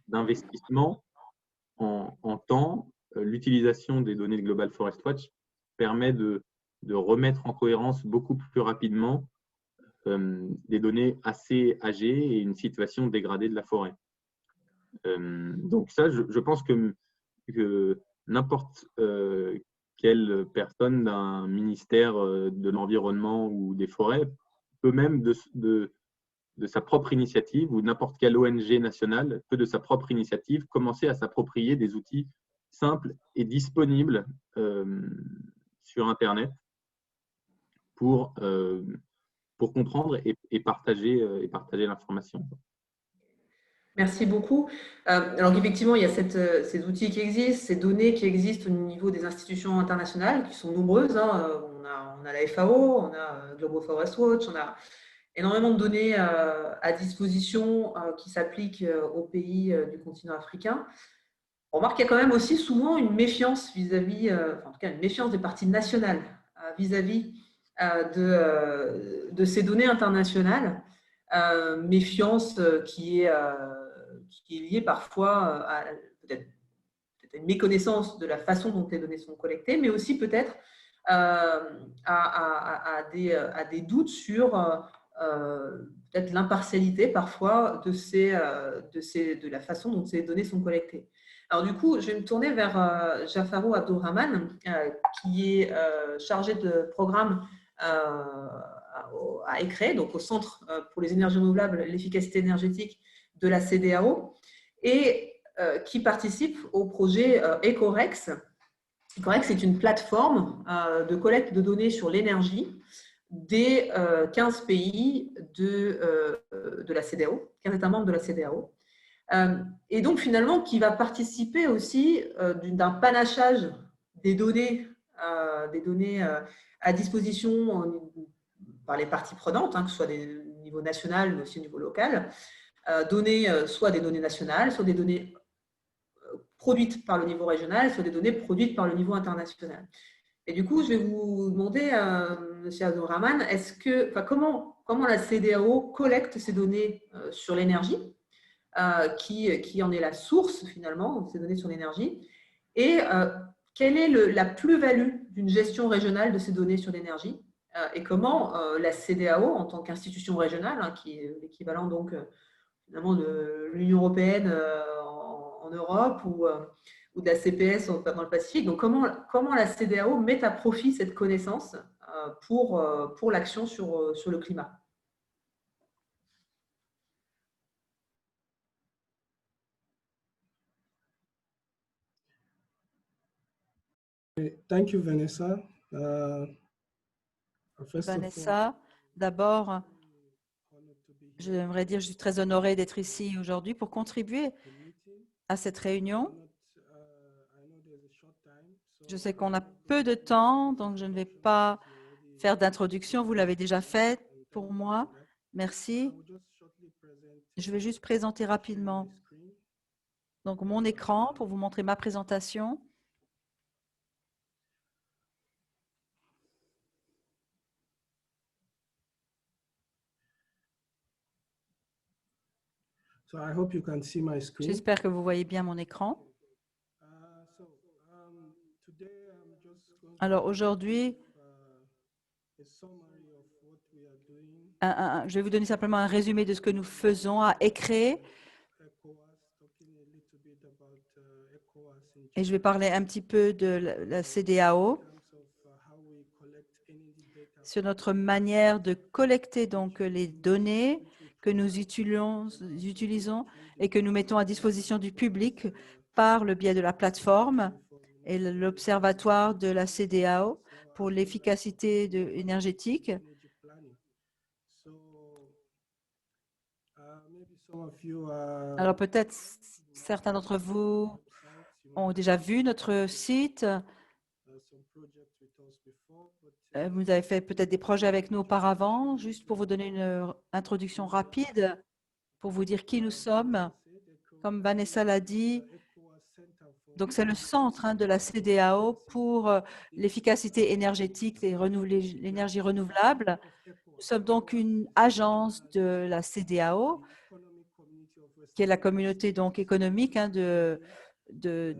d'investissement en temps, l'utilisation des données de Global Forest Watch permet de remettre en cohérence beaucoup plus rapidement des données assez âgées et une situation dégradée de la forêt. Donc ça, je pense que n'importe quelle personne d'un ministère de l'environnement ou des forêts peut même de sa propre initiative, ou n'importe quelle ONG nationale peut de sa propre initiative commencer à s'approprier des outils simples et disponibles sur Internet pour comprendre et partager l'information. Merci beaucoup. Alors qu'effectivement, il y a ces outils qui existent, ces données qui existent au niveau des institutions internationales, qui sont nombreuses. Hein. On a la FAO, on a Global Forest Watch, on a énormément de données à disposition qui s'appliquent aux pays du continent africain. On remarque qu'il y a quand même aussi souvent une méfiance vis-à-vis, en tout cas une méfiance des parties nationales vis-à-vis de ces données internationales. Méfiance qui est liée parfois à peut-être une méconnaissance de la façon dont les données sont collectées, mais aussi peut-être à des doutes sur peut-être l'impartialité parfois de la façon dont ces données sont collectées. Alors du coup, je vais me tourner vers Jafarou Abdourahmane, qui est chargé de programme à ECRE, donc au Centre pour les énergies renouvelables et l'efficacité énergétique de la CEDEAO, et qui participe au projet Ecorex. Ecorex est une plateforme de collecte de données sur l'énergie des 15 pays de la CEDEAO, 15 États membres de la CEDEAO. Et donc finalement qui va participer aussi d'un panachage des données à disposition par les parties prenantes, que ce soit au niveau national mais aussi au niveau local, soit des données nationales, soit des données produites par le niveau régional, soit des données produites par le niveau international. Et du coup, je vais vous demander, M. Abdourahmane, comment la CEDEAO collecte ces données sur l'énergie, qui en est la source finalement, ces données sur l'énergie, et quelle est la plus-value d'une gestion régionale de ces données sur l'énergie, et comment la CEDEAO, en tant qu'institution régionale, qui est l'équivalent donc finalement de l'Union européenne en Europe ou de la CPS dans le Pacifique. Donc, comment la CEDEAO met à profit cette connaissance pour l'action sur le climat? Thank you, Vanessa. Vanessa, d'abord, j'aimerais dire que je suis très honorée d'être ici aujourd'hui pour contribuer à cette réunion. Je sais qu'on a peu de temps, donc je ne vais pas faire d'introduction. Vous l'avez déjà fait pour moi. Merci. Je vais juste présenter rapidement donc mon écran pour vous montrer ma présentation. J'espère que vous voyez bien mon écran. Alors aujourd'hui, je vais vous donner simplement un résumé de ce que nous faisons à ECRE. Et je vais parler un petit peu de la CEDEAO sur notre manière de collecter donc les données que nous utilisons et que nous mettons à disposition du public par le biais de la plateforme et l'observatoire de la CEDEAO pour l'efficacité énergétique. Alors peut-être certains d'entre vous ont déjà vu notre site. Vous avez fait peut-être des projets avec nous auparavant, juste pour vous donner une introduction rapide, pour vous dire qui nous sommes. Comme Vanessa l'a dit, donc c'est le centre de la CDAO pour l'efficacité énergétique et l'énergie renouvelable. Nous sommes donc une agence de la CDAO, qui est la communauté donc économique de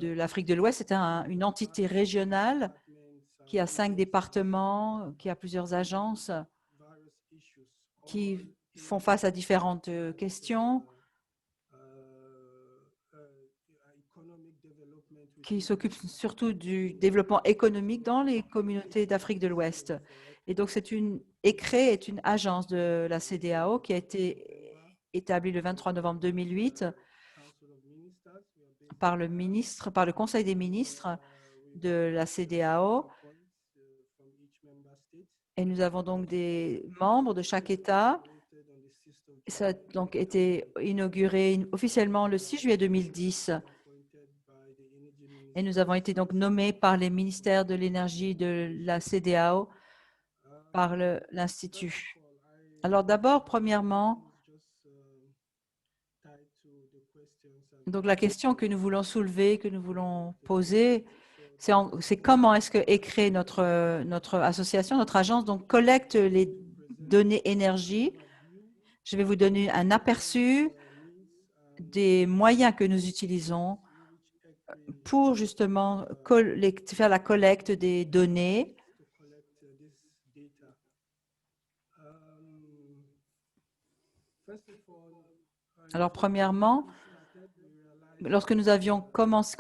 l'Afrique de l'Ouest. C'est une entité régionale qui a 5 départements, qui a plusieurs agences qui font face à différentes questions, qui s'occupent surtout du développement économique dans les communautés d'Afrique de l'Ouest. Et donc, ECRE est une agence de la CDAO qui a été établie le 23 novembre 2008 par le Conseil des ministres de la CDAO. Et nous avons donc des membres de chaque État. Ça a donc été inauguré officiellement le 6 juillet 2010. Et nous avons été donc nommés par les ministères de l'énergie de la CDAO par l'Institut. Alors d'abord, premièrement, donc la question que nous voulons soulever, que nous voulons poser, c'est comment est-ce que ECRE, notre association, notre agence, donc collecte les données énergie. Je vais vous donner un aperçu des moyens que nous utilisons pour justement faire la collecte des données. Alors, premièrement, lorsque nous avons commencé,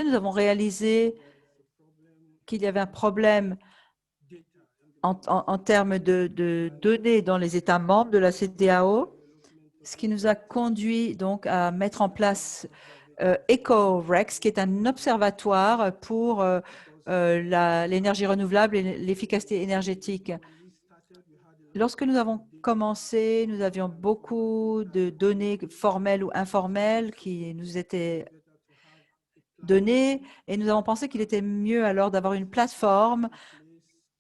nous avons réalisé qu'il y avait un problème en termes de données dans les États membres de la CEDEAO, ce qui nous a conduit donc à mettre en place EcoRex, qui est un observatoire pour l'énergie renouvelable et l'efficacité énergétique. Lorsque nous avons commencé, nous avions beaucoup de données formelles ou informelles qui nous étaient données et nous avons pensé qu'il était mieux alors d'avoir une plateforme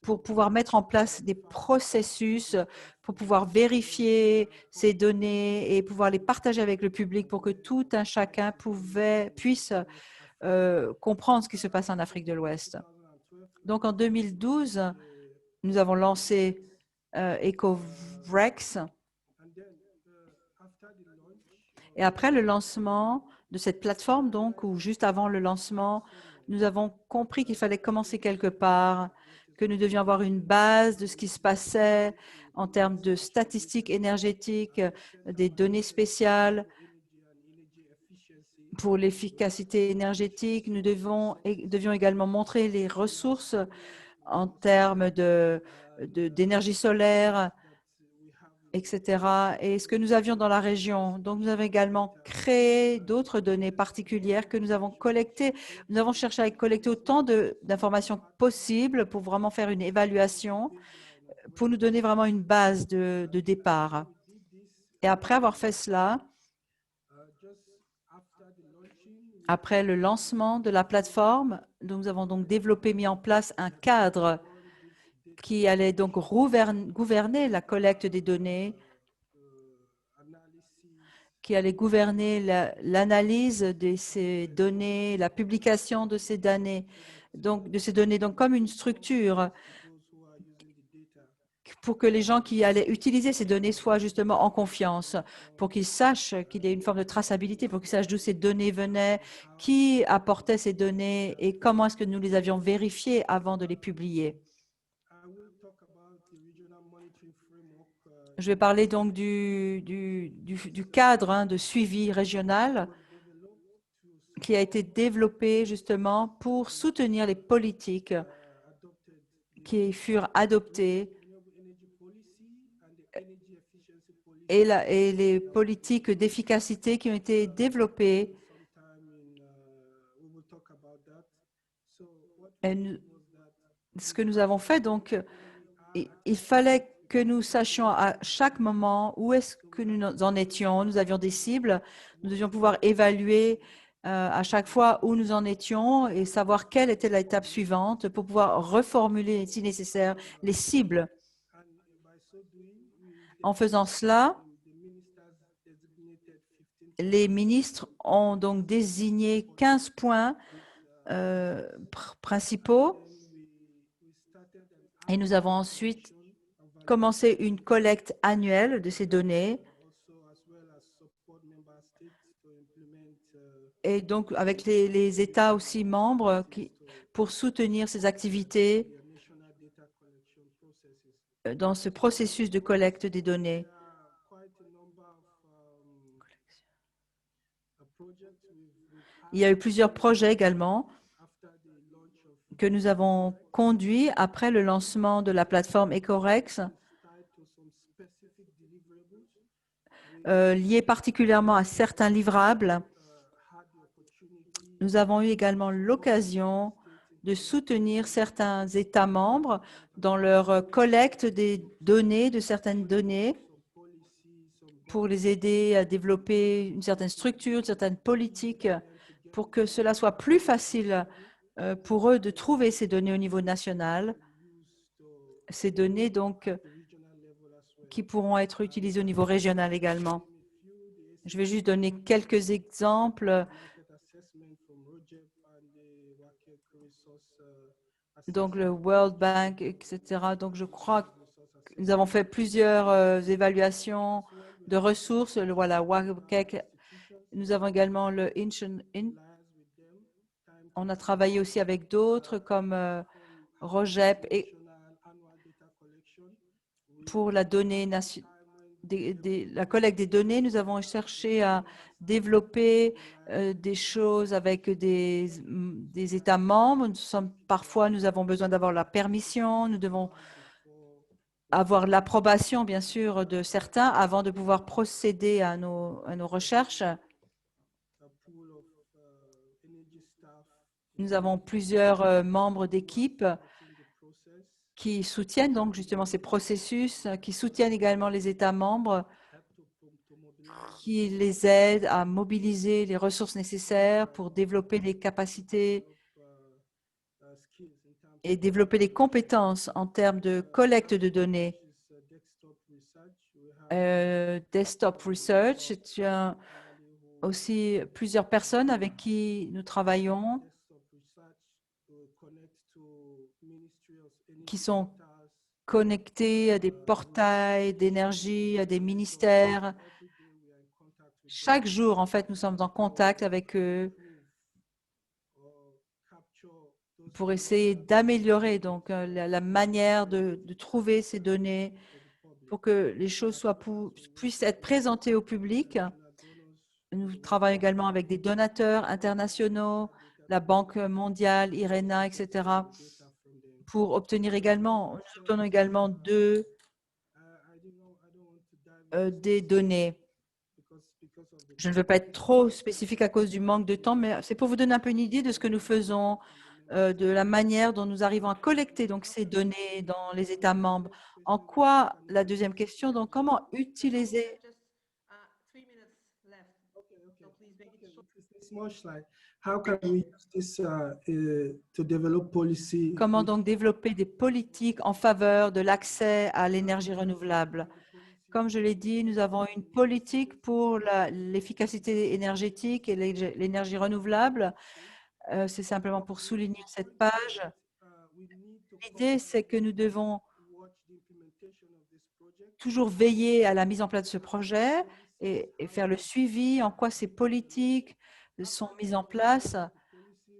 pour pouvoir mettre en place des processus, pour pouvoir vérifier ces données et pouvoir les partager avec le public pour que tout un chacun puisse comprendre ce qui se passe en Afrique de l'Ouest. Donc, en 2012, nous avons lancé EcoRex. Et après le lancement de cette plateforme, donc, ou juste avant le lancement, nous avons compris qu'il fallait commencer quelque part, que nous devions avoir une base de ce qui se passait en termes de statistiques énergétiques, des données spéciales pour l'efficacité énergétique. Nous devions également montrer les ressources en termes d'énergie solaire, etc. et ce que nous avions dans la région. Donc, nous avons également créé d'autres données particulières que nous avons collectées. Nous avons cherché à collecter autant d'informations possibles pour vraiment faire une évaluation, pour nous donner vraiment une base de départ. Et après avoir fait cela, après le lancement de la plateforme, nous avons donc développé, mis en place un cadre qui allait donc gouverner la collecte des données, qui allait gouverner l'analyse de ces données, la publication de ces données, donc comme une structure pour que les gens qui allaient utiliser ces données soient justement en confiance, pour qu'ils sachent qu'il y ait une forme de traçabilité, pour qu'ils sachent d'où ces données venaient, qui apportait ces données et comment est-ce que nous les avions vérifiées avant de les publier. Je vais parler donc du cadre de suivi régional qui a été développé justement pour soutenir les politiques qui furent adoptées et les politiques d'efficacité qui ont été développées. Et ce que nous avons fait, donc, il fallait que nous sachions à chaque moment où est-ce que nous en étions. Nous avions des cibles, nous devions pouvoir évaluer à chaque fois où nous en étions et savoir quelle était l'étape suivante pour pouvoir reformuler, si nécessaire, les cibles. En faisant cela, les ministres ont donc désigné 15 points principaux et nous avons ensuite commencé une collecte annuelle de ces données et donc avec les États aussi membres pour soutenir ces activités dans ce processus de collecte des données. Il y a eu plusieurs projets également que nous avons conduits après le lancement de la plateforme Ecorex, liés particulièrement à certains livrables. Nous avons eu également l'occasion de soutenir certains États membres dans leur collecte des données, de certaines données, pour les aider à développer une certaine structure, une certaine politique, pour que cela soit plus facile pour eux de trouver ces données au niveau national, ces données donc qui pourront être utilisées au niveau régional également. Je vais juste donner quelques exemples. Donc, le World Bank, etc. Donc, je crois que nous avons fait plusieurs évaluations de ressources. Voilà, WCAG. Nous avons également le On a travaillé aussi avec d'autres comme ROGEP et pour la la collecte des données, nous avons cherché à développer des choses avec des États membres. Parfois, nous avons besoin d'avoir la permission, nous devons avoir l'approbation, bien sûr, de certains avant de pouvoir procéder à nos recherches. Nous avons plusieurs membres d'équipe qui soutiennent donc justement ces processus, qui soutiennent également les États membres, qui les aident à mobiliser les ressources nécessaires pour développer les capacités et développer les compétences en termes de collecte de données. Desktop Research, c'est aussi plusieurs personnes avec qui nous travaillons qui sont connectés à des portails d'énergie, à des ministères. Chaque jour, en fait, nous sommes en contact avec eux pour essayer d'améliorer donc la manière de trouver ces données pour que les choses puissent être présentées au public. Nous travaillons également avec des donateurs internationaux, la Banque mondiale, IRENA, etc., pour obtenir également, nous obtenons également des données. Je ne veux pas être trop spécifique à cause du manque de temps, mais c'est pour vous donner un peu une idée de ce que nous faisons, de la manière dont nous arrivons à collecter donc, ces données dans les États membres. En quoi, la deuxième question, donc comment utiliser Comment donc développer des politiques en faveur de l'accès à l'énergie renouvelable? Comme je l'ai dit, nous avons une politique pour l'efficacité énergétique et l'énergie renouvelable. C'est simplement pour souligner cette page. L'idée, c'est que nous devons toujours veiller à la mise en place de ce projet et faire le suivi en quoi ces politiques sont mises en place.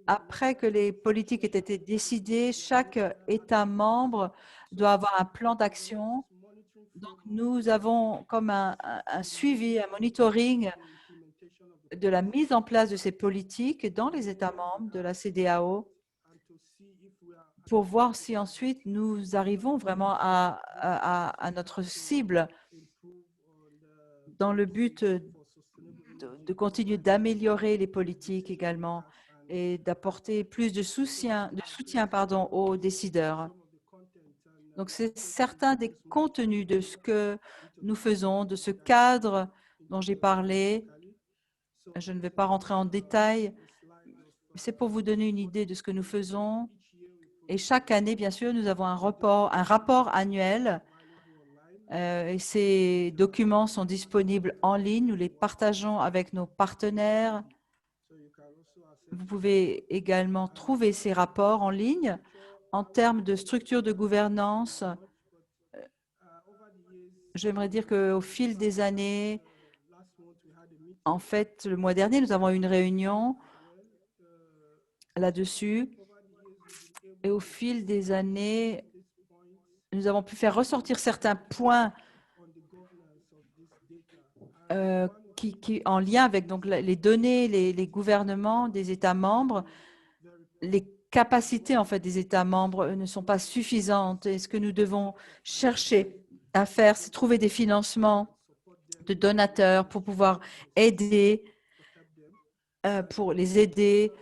Après que les politiques aient été décidées, chaque État membre doit avoir un plan d'action. Donc, nous avons comme un suivi, un monitoring de la mise en place de ces politiques dans les États membres de la CEDEAO pour voir si ensuite nous arrivons vraiment à notre cible dans le but de continuer d'améliorer les politiques également et d'apporter plus de soutien aux décideurs. Donc, c'est certains des contenus de ce que nous faisons, de ce cadre dont j'ai parlé. Je ne vais pas rentrer en détail. C'est pour vous donner une idée de ce que nous faisons. Et chaque année, bien sûr, nous avons un rapport annuel. Et ces documents sont disponibles en ligne. Nous les partageons avec nos partenaires. Vous pouvez également trouver ces rapports en ligne. En termes de structure de gouvernance, j'aimerais dire qu'au fil des années, en fait, le mois dernier, nous avons eu une réunion là-dessus. Et au fil des années, nous avons pu faire ressortir certains points en lien avec donc, les données, les gouvernements des États membres. Les capacités en fait, des États membres ne sont pas suffisantes. Et ce que nous devons chercher à faire, c'est trouver des financements de donateurs pour pouvoir aider, pour les aider.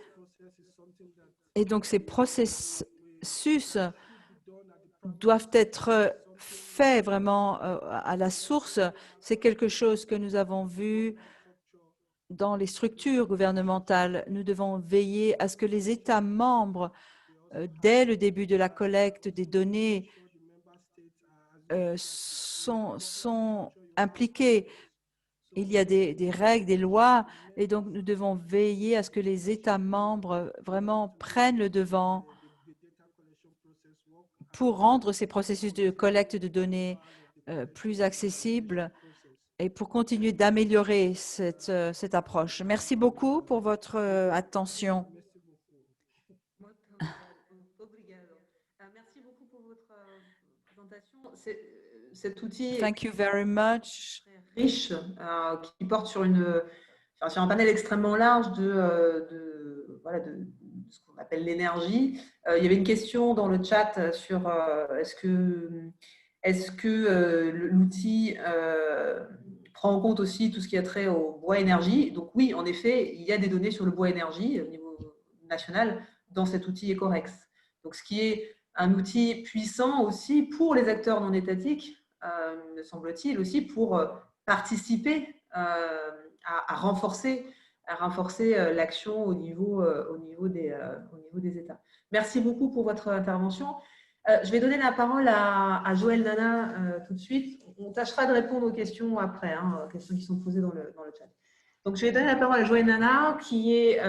Et donc, ces processus doivent être faits vraiment à la source. C'est quelque chose que nous avons vu dans les structures gouvernementales. Nous devons veiller à ce que les États membres, dès le début de la collecte des données, sont impliqués. Il y a des règles, des lois, et donc nous devons veiller à ce que les États membres vraiment prennent le devant pour rendre ces processus de collecte de données plus accessibles et pour continuer d'améliorer cette approche. Merci beaucoup pour votre attention. Merci beaucoup pour votre présentation. Cet outil Thank you very much. très riche qui porte sur un panel extrêmement large voilà, de ce qu'on appelle l'énergie. Il y avait une question dans le chat sur est-ce que l'outil prend en compte aussi tout ce qui a trait au bois énergie. Donc oui, en effet, il y a des données sur le bois énergie au niveau national dans cet outil Ecorex. Donc ce qui est un outil puissant aussi pour les acteurs non étatiques, me semble-t-il, aussi pour participer à renforcer l'action au niveau des États. Merci beaucoup pour votre intervention. Je vais donner la parole à Joël Nana tout de suite. On tâchera de répondre aux questions après, questions qui sont posées dans le chat. Donc, je vais donner la parole à Joël Nana, qui est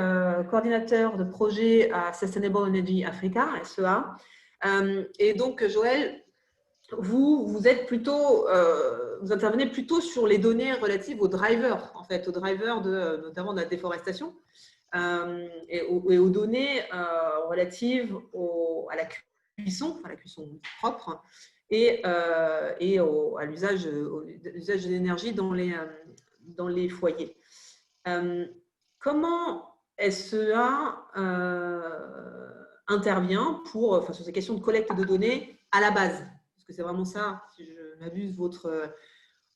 coordinateur de projet à Sustainable Energy Africa, SEA. Et donc, Joël, vous êtes plutôt, vous intervenez plutôt sur les données relatives aux drivers, en fait, aux drivers notamment de la déforestation et aux données relatives à la cuisson propre et à l'usage de l'énergie dans les foyers. Comment SEA intervient sur ces questions de collecte de données à la base? Parce que c'est vraiment ça, si je m'abuse,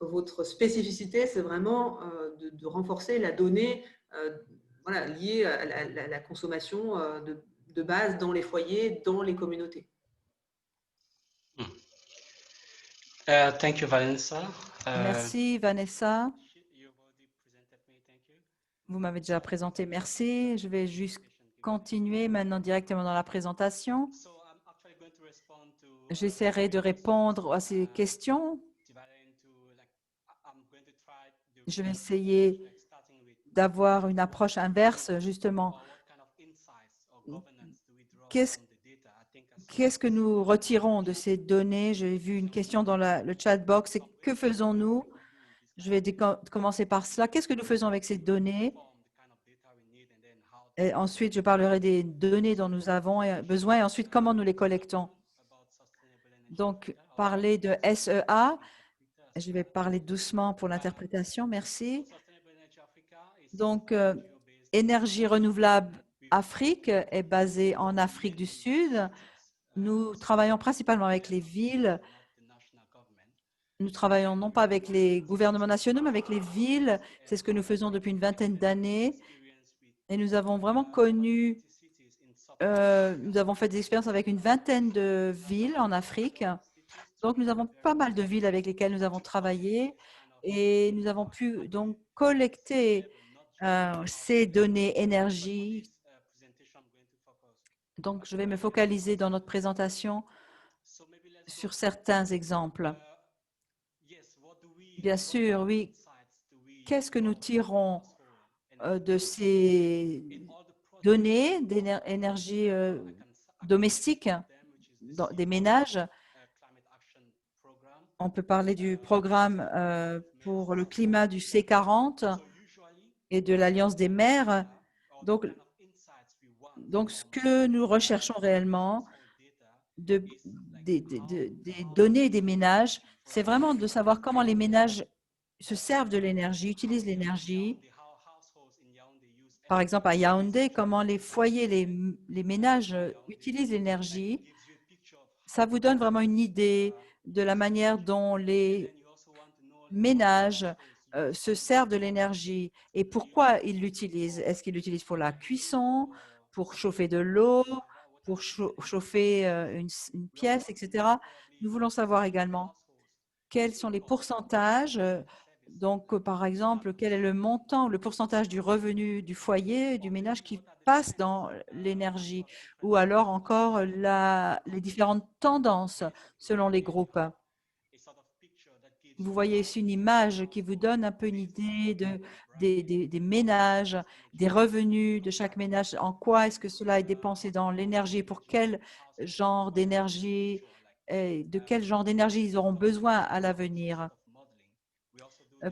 votre spécificité, c'est vraiment de renforcer la donnée liée à la consommation de base dans les foyers, dans les communautés. Thank you, Vanessa. Merci, Vanessa. Vous m'avez déjà présenté. Merci. Je vais juste continuer maintenant directement dans la présentation. J'essaierai de répondre à ces questions. Je vais essayer d'avoir une approche inverse, justement. Qu'est-ce que nous retirons de ces données? J'ai vu une question dans le chat box. C'est que faisons-nous? Je vais commencer par cela. Qu'est-ce que nous faisons avec ces données? Et ensuite, je parlerai des données dont nous avons besoin et ensuite, comment nous les collectons. Donc, parler de SEA. Je vais parler doucement pour l'interprétation. Merci. Donc, Énergie renouvelable Afrique est basée en Afrique du Sud. Nous travaillons principalement avec les villes. Nous travaillons non pas avec les gouvernements nationaux, mais avec les villes. C'est ce que nous faisons depuis une vingtaine d'années. Et nous avons vraiment connu, nous avons fait des expériences avec une vingtaine de villes en Afrique. Donc, nous avons pas mal de villes avec lesquelles nous avons travaillé et nous avons pu donc collecter ces données énergie. Donc, je vais me focaliser dans notre présentation sur certains exemples. Bien sûr, oui. Qu'est-ce que nous tirons de ces données d'énergie domestique des ménages? On peut parler du programme pour le climat du C40 et de l'Alliance des maires. Donc, ce que nous recherchons réellement des données des ménages, c'est vraiment de savoir comment les ménages se servent de l'énergie, utilisent l'énergie. Par exemple, à Yaoundé, comment les foyers, les ménages utilisent l'énergie. Ça vous donne vraiment une idée de la manière dont les ménages se servent de l'énergie et pourquoi ils l'utilisent. Est-ce qu'ils l'utilisent pour la cuisson, pour chauffer de l'eau, pour chauffer une pièce, etc. Nous voulons savoir également quels sont les pourcentages. Donc, par exemple, quel est le montant, le pourcentage du revenu du foyer, du ménage qui passe dans l'énergie, ou alors encore les différentes tendances selon les groupes. Vous voyez ici une image qui vous donne un peu une idée des ménages, des revenus de chaque ménage, en quoi est-ce que cela est dépensé dans l'énergie, pour quel genre d'énergie, de quel genre d'énergie ils auront besoin à l'avenir,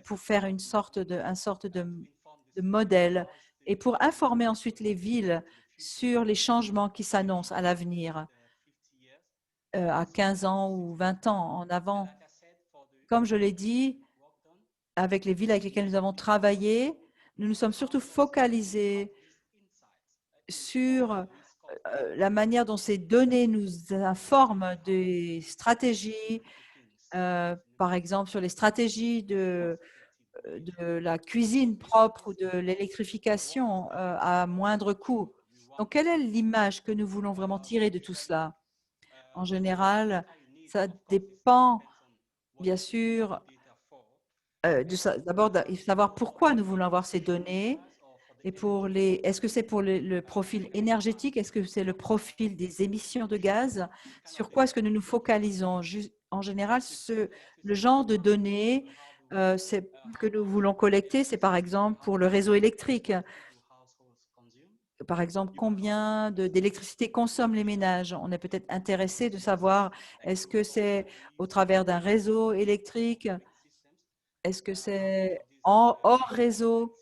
pour faire une sorte de modèle et pour informer ensuite les villes sur les changements qui s'annoncent à l'avenir, à 15 ans ou 20 ans en avant. Comme je l'ai dit, avec les villes avec lesquelles nous avons travaillé, nous nous sommes surtout focalisés sur la manière dont ces données nous informent des stratégies, par exemple sur les stratégies de la cuisine propre ou de l'électrification à moindre coût. Donc, quelle est l'image que nous voulons vraiment tirer de tout cela? En général, ça dépend, bien sûr, d'abord, il faut savoir pourquoi nous voulons avoir ces données. Et est-ce que c'est pour le profil énergétique? Est-ce que c'est le profil des émissions de gaz? Sur quoi est-ce que nous nous focalisons? En général, le genre de données que nous voulons collecter, c'est par exemple pour le réseau électrique. Par exemple, combien d'électricité consomment les ménages? On est peut-être intéressé de savoir, est-ce que c'est au travers d'un réseau électrique? Est-ce que c'est hors réseau?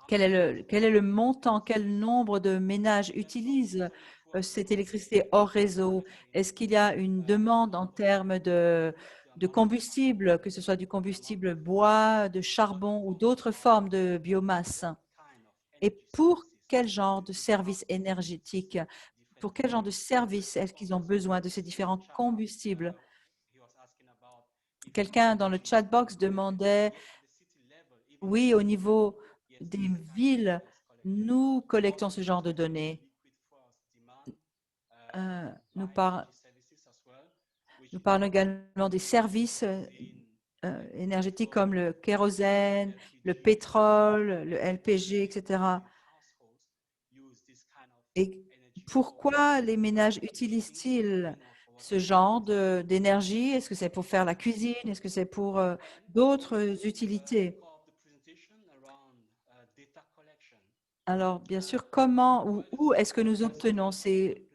Quel est le montant, quel nombre de ménages utilisent cette électricité hors réseau? Est-ce qu'il y a une demande en termes de combustible, que ce soit du combustible bois, de charbon ou d'autres formes de biomasse? Et pour quel genre de service énergétique, pour quel genre de service est-ce qu'ils ont besoin de ces différents combustibles? Quelqu'un dans le chat box demandait, oui, au niveau des villes, nous collectons ce genre de données. Nous parlons également des services énergétiques comme le kérosène, le pétrole, le LPG, etc. Et pourquoi les ménages utilisent-ils ce genre d'énergie? Est-ce que c'est pour faire la cuisine? Est-ce que c'est pour d'autres utilités? Alors, bien sûr, comment ou où est-ce que nous obtenons ces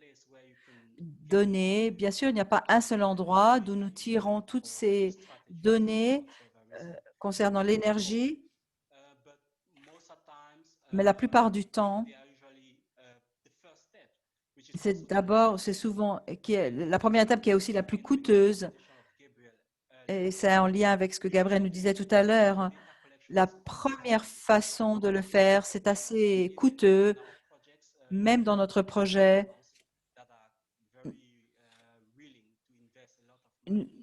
données? Bien sûr, il n'y a pas un seul endroit d'où nous tirons toutes ces données concernant l'énergie, mais la plupart du temps, c'est souvent la première étape qui est aussi la plus coûteuse, et c'est en lien avec ce que Gabriel nous disait tout à l'heure. La première façon de le faire, c'est assez coûteux, même dans notre projet.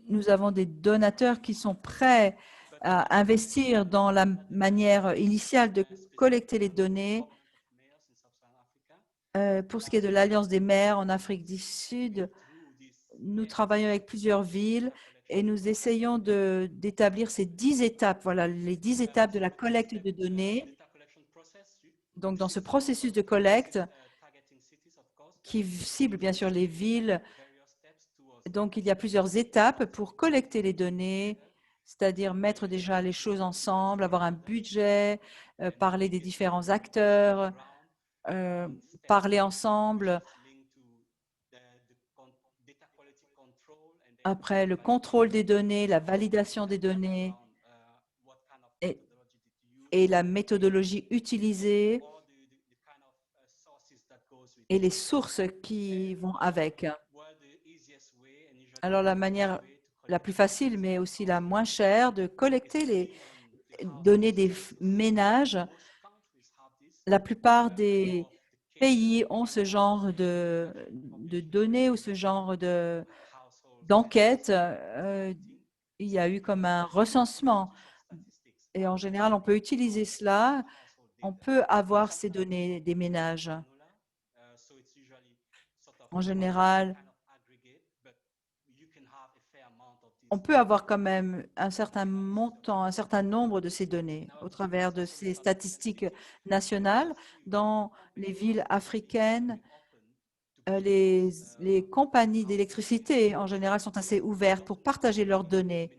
Nous avons des donateurs qui sont prêts à investir dans la manière initiale de collecter les données. Pour ce qui est de l'Alliance des maires en Afrique du Sud, nous travaillons avec plusieurs villes et nous essayons d'établir ces 10 étapes, voilà, les 10 étapes de la collecte de données. Donc, dans ce processus de collecte qui cible bien sûr les villes, donc il y a plusieurs étapes pour collecter les données, c'est-à-dire mettre déjà les choses ensemble, avoir un budget, parler des différents acteurs, parler ensemble. Après, le contrôle des données, la validation des données et la méthodologie utilisée et les sources qui vont avec. Alors, la manière la plus facile, mais aussi la moins chère de collecter les données des ménages, la plupart des pays ont ce genre de données ou ce genre d'enquête. Il y a eu comme un recensement. Et en général, on peut utiliser cela. On peut avoir ces données des ménages. En général, on peut avoir quand même un certain montant, un certain nombre de ces données au travers de ces statistiques nationales. Dans les villes africaines, les compagnies d'électricité, en général, sont assez ouvertes pour partager leurs données.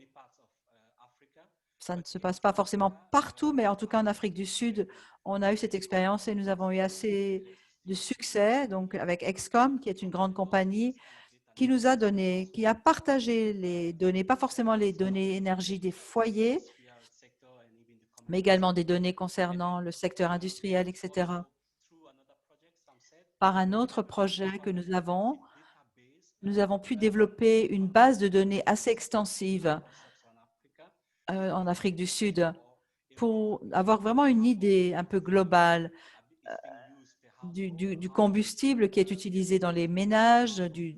Ça ne se passe pas forcément partout, mais en tout cas en Afrique du Sud, on a eu cette expérience et nous avons eu assez de succès, donc avec Excom, qui est une grande compagnie, qui nous a donné, qui a partagé les données, pas forcément les données énergie des foyers, mais également des données concernant le secteur industriel, etc. Par un autre projet que nous avons pu développer une base de données assez extensive en Afrique du Sud pour avoir vraiment une idée un peu globale du combustible qui est utilisé dans les ménages, du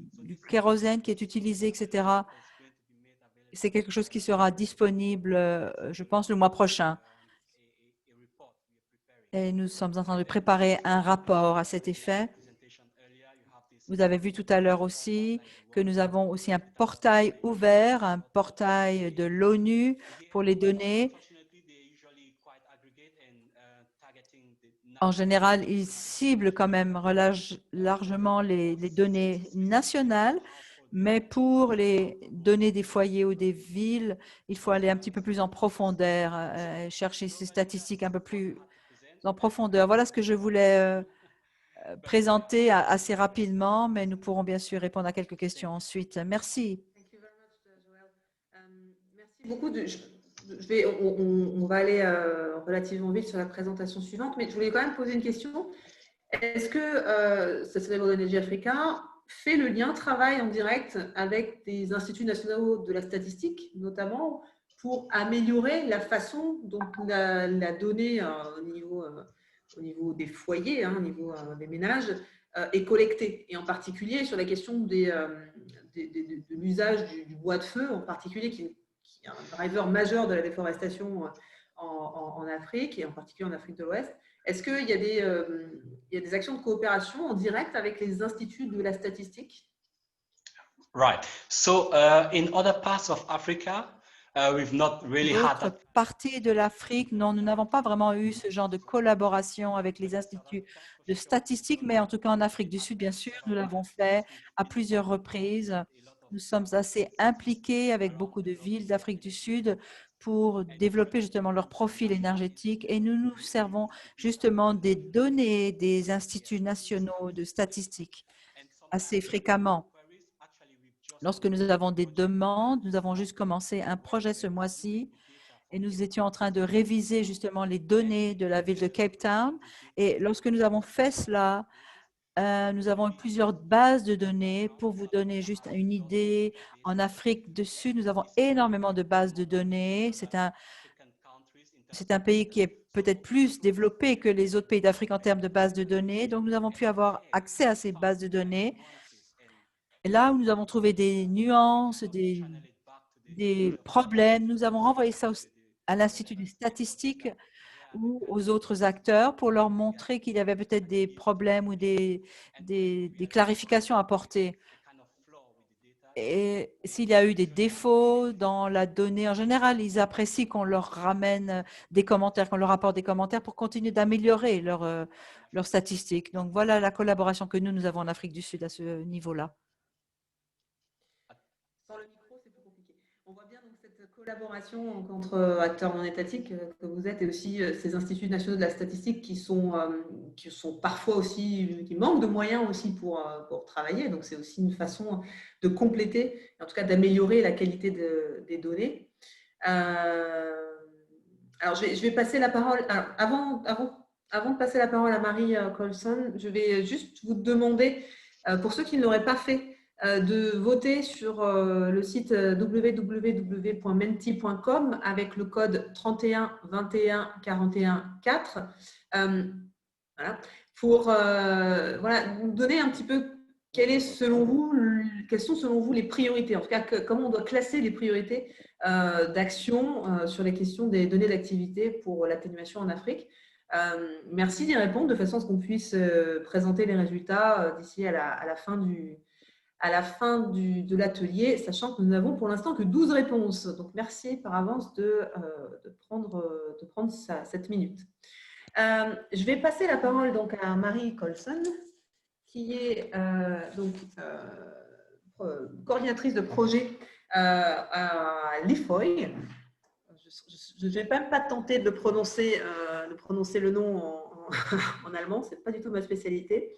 kérosène qui est utilisé, etc. C'est quelque chose qui sera disponible, je pense, le mois prochain. Et nous sommes en train de préparer un rapport à cet effet. Vous avez vu tout à l'heure aussi que nous avons aussi un portail ouvert, un portail de l'ONU pour les données. En général, ils ciblent quand même largement les données nationales, mais pour les données des foyers ou des villes, il faut aller un petit peu plus en profondeur, chercher ces statistiques un peu plus en profondeur. Voilà ce que je voulais présenter assez rapidement, mais nous pourrons bien sûr répondre à quelques questions ensuite. Merci. Merci beaucoup. On va aller relativement vite sur la présentation suivante, mais je voulais quand même poser une question. Est-ce que Sustainable Energy Africa fait le lien, travaille en direct avec des instituts nationaux de la statistique, notamment pour améliorer la façon dont la donnée au niveau des foyers, au niveau des ménages, est collectée, et en particulier sur la question de l'usage du bois de feu, en particulier, qui est un driver majeur de la déforestation en Afrique, et en particulier en Afrique de l'Ouest. Est-ce qu'il y a des actions de coopération en direct avec les instituts de la statistique? Right. So, in other parts of Africa, we've not really had D'autres that. parties de l'Afrique, non, nous n'avons pas vraiment eu ce genre de collaboration avec les instituts de statistiques, mais en tout cas en Afrique du Sud, bien sûr, nous l'avons fait à plusieurs reprises. Nous sommes assez impliqués avec beaucoup de villes d'Afrique du Sud pour développer justement leur profil énergétique, et nous nous servons justement des données des instituts nationaux de statistiques assez fréquemment. Lorsque nous avons des demandes, nous avons juste commencé un projet ce mois-ci et nous étions en train de réviser justement les données de la ville de Cape Town. Et lorsque nous avons fait cela, nous avons eu plusieurs bases de données. Pour vous donner juste une idée, en Afrique du Sud, nous avons énormément de bases de données. C'est un pays qui est peut-être plus développé que les autres pays d'Afrique en termes de bases de données. Donc, nous avons pu avoir accès à ces bases de données. Et là où nous avons trouvé des nuances, des problèmes, nous avons renvoyé ça à l'Institut des statistiques ou aux autres acteurs pour leur montrer qu'il y avait peut-être des problèmes ou des clarifications à apporter. Et s'il y a eu des défauts dans la donnée, en général, ils apprécient qu'on leur ramène des commentaires, qu'on leur apporte des commentaires pour continuer d'améliorer leurs statistiques. Donc, voilà la collaboration que nous avons en Afrique du Sud à ce niveau-là. Sans le micro, c'est plus compliqué. On voit bien donc cette collaboration entre acteurs non étatiques que vous êtes et aussi ces instituts nationaux de la statistique qui sont parfois aussi, qui manquent de moyens aussi pour travailler. Donc, c'est aussi une façon de compléter, en tout cas d'améliorer la qualité des données. Alors, je vais passer la parole. Alors, avant de passer la parole à Marie Colson, je vais juste vous demander, pour ceux qui ne l'auraient pas fait, de voter sur le site www.menti.com avec le code 31 21 41 4 voilà, pour vous donner un petit peu quelles sont selon vous les priorités, en tout cas comment on doit classer les priorités d'action sur les questions des données d'activité pour l'atténuation en Afrique. Merci d'y répondre de façon à ce qu'on puisse présenter les résultats d'ici à la fin de l'atelier, sachant que nous n'avons pour l'instant que 12 réponses. Donc, merci par avance de prendre cette minute. Je vais passer la parole donc à Marie Colson, qui est coordinatrice de projet à l'IFOI. Je ne vais même pas tenter de prononcer le nom en allemand, ce n'est pas du tout ma spécialité.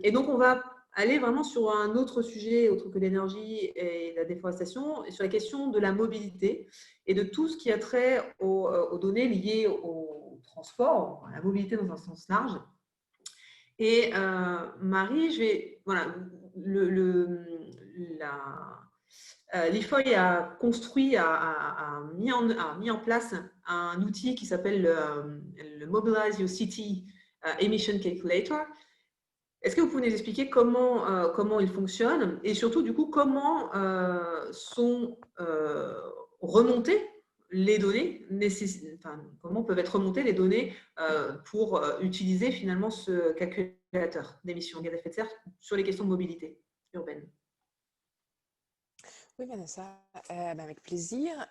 Et donc, on va aller vraiment sur un autre sujet, autre que l'énergie et la déforestation, et sur la question de la mobilité et de tout ce qui a trait aux données liées au transport, à la mobilité dans un sens large. Et Marie, l'IFOI a construit, a mis en place un outil qui s'appelle le Mobilize Your City Emission Calculator. Est-ce que vous pouvez nous expliquer comment il fonctionne et surtout, du coup, comment sont remontées les données, comment peuvent être remontées les données pour utiliser finalement ce calculateur d'émissions de gaz à effet de serre sur les questions de mobilité urbaine? Oui, Vanessa, avec plaisir.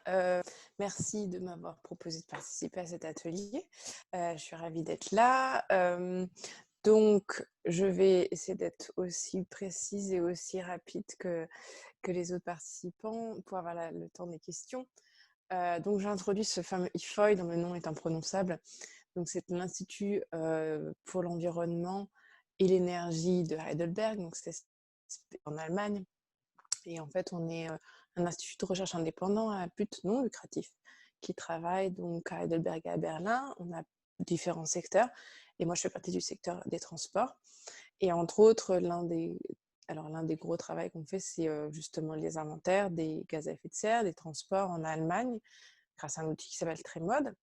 Merci de m'avoir proposé de participer à cet atelier. Je suis ravie d'être là. Donc, je vais essayer d'être aussi précise et aussi rapide que les autres participants pour avoir le temps des questions. Donc, j'ai introduit ce fameux IFOI dont le nom est imprononçable. Donc, c'est l'Institut pour l'environnement et l'énergie de Heidelberg. Donc, c'est en Allemagne. Et en fait, on est un institut de recherche indépendant à but non lucratif qui travaille donc à Heidelberg et à Berlin. On a différents secteurs. Et moi, je fais partie du secteur des transports. Et entre autres, l'un des gros travaux qu'on fait, c'est justement les inventaires des gaz à effet de serre, des transports en Allemagne, grâce à un outil qui s'appelle Tremod,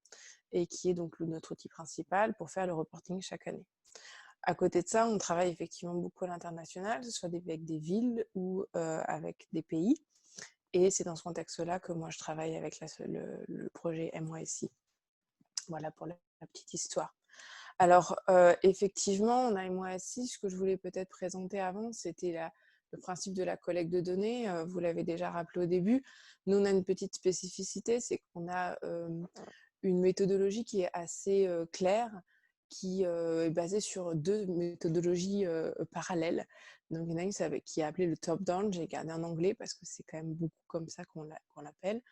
et qui est donc notre outil principal pour faire le reporting chaque année. À côté de ça, on travaille effectivement beaucoup à l'international, que ce soit avec des villes ou avec des pays. Et c'est dans ce contexte-là que moi, je travaille avec le projet MYC. Voilà pour la petite histoire. Alors, effectivement, on a MYC. Ce que je voulais peut-être présenter avant, c'était le principe de la collecte de données. Vous l'avez déjà rappelé au début. Nous, on a une petite spécificité, c'est qu'on a une méthodologie qui est assez claire, qui est basée sur deux méthodologies parallèles. Donc, il y en a une qui est appelée le top-down, j'ai gardé en anglais parce que c'est quand même beaucoup comme ça qu'on l'appelle,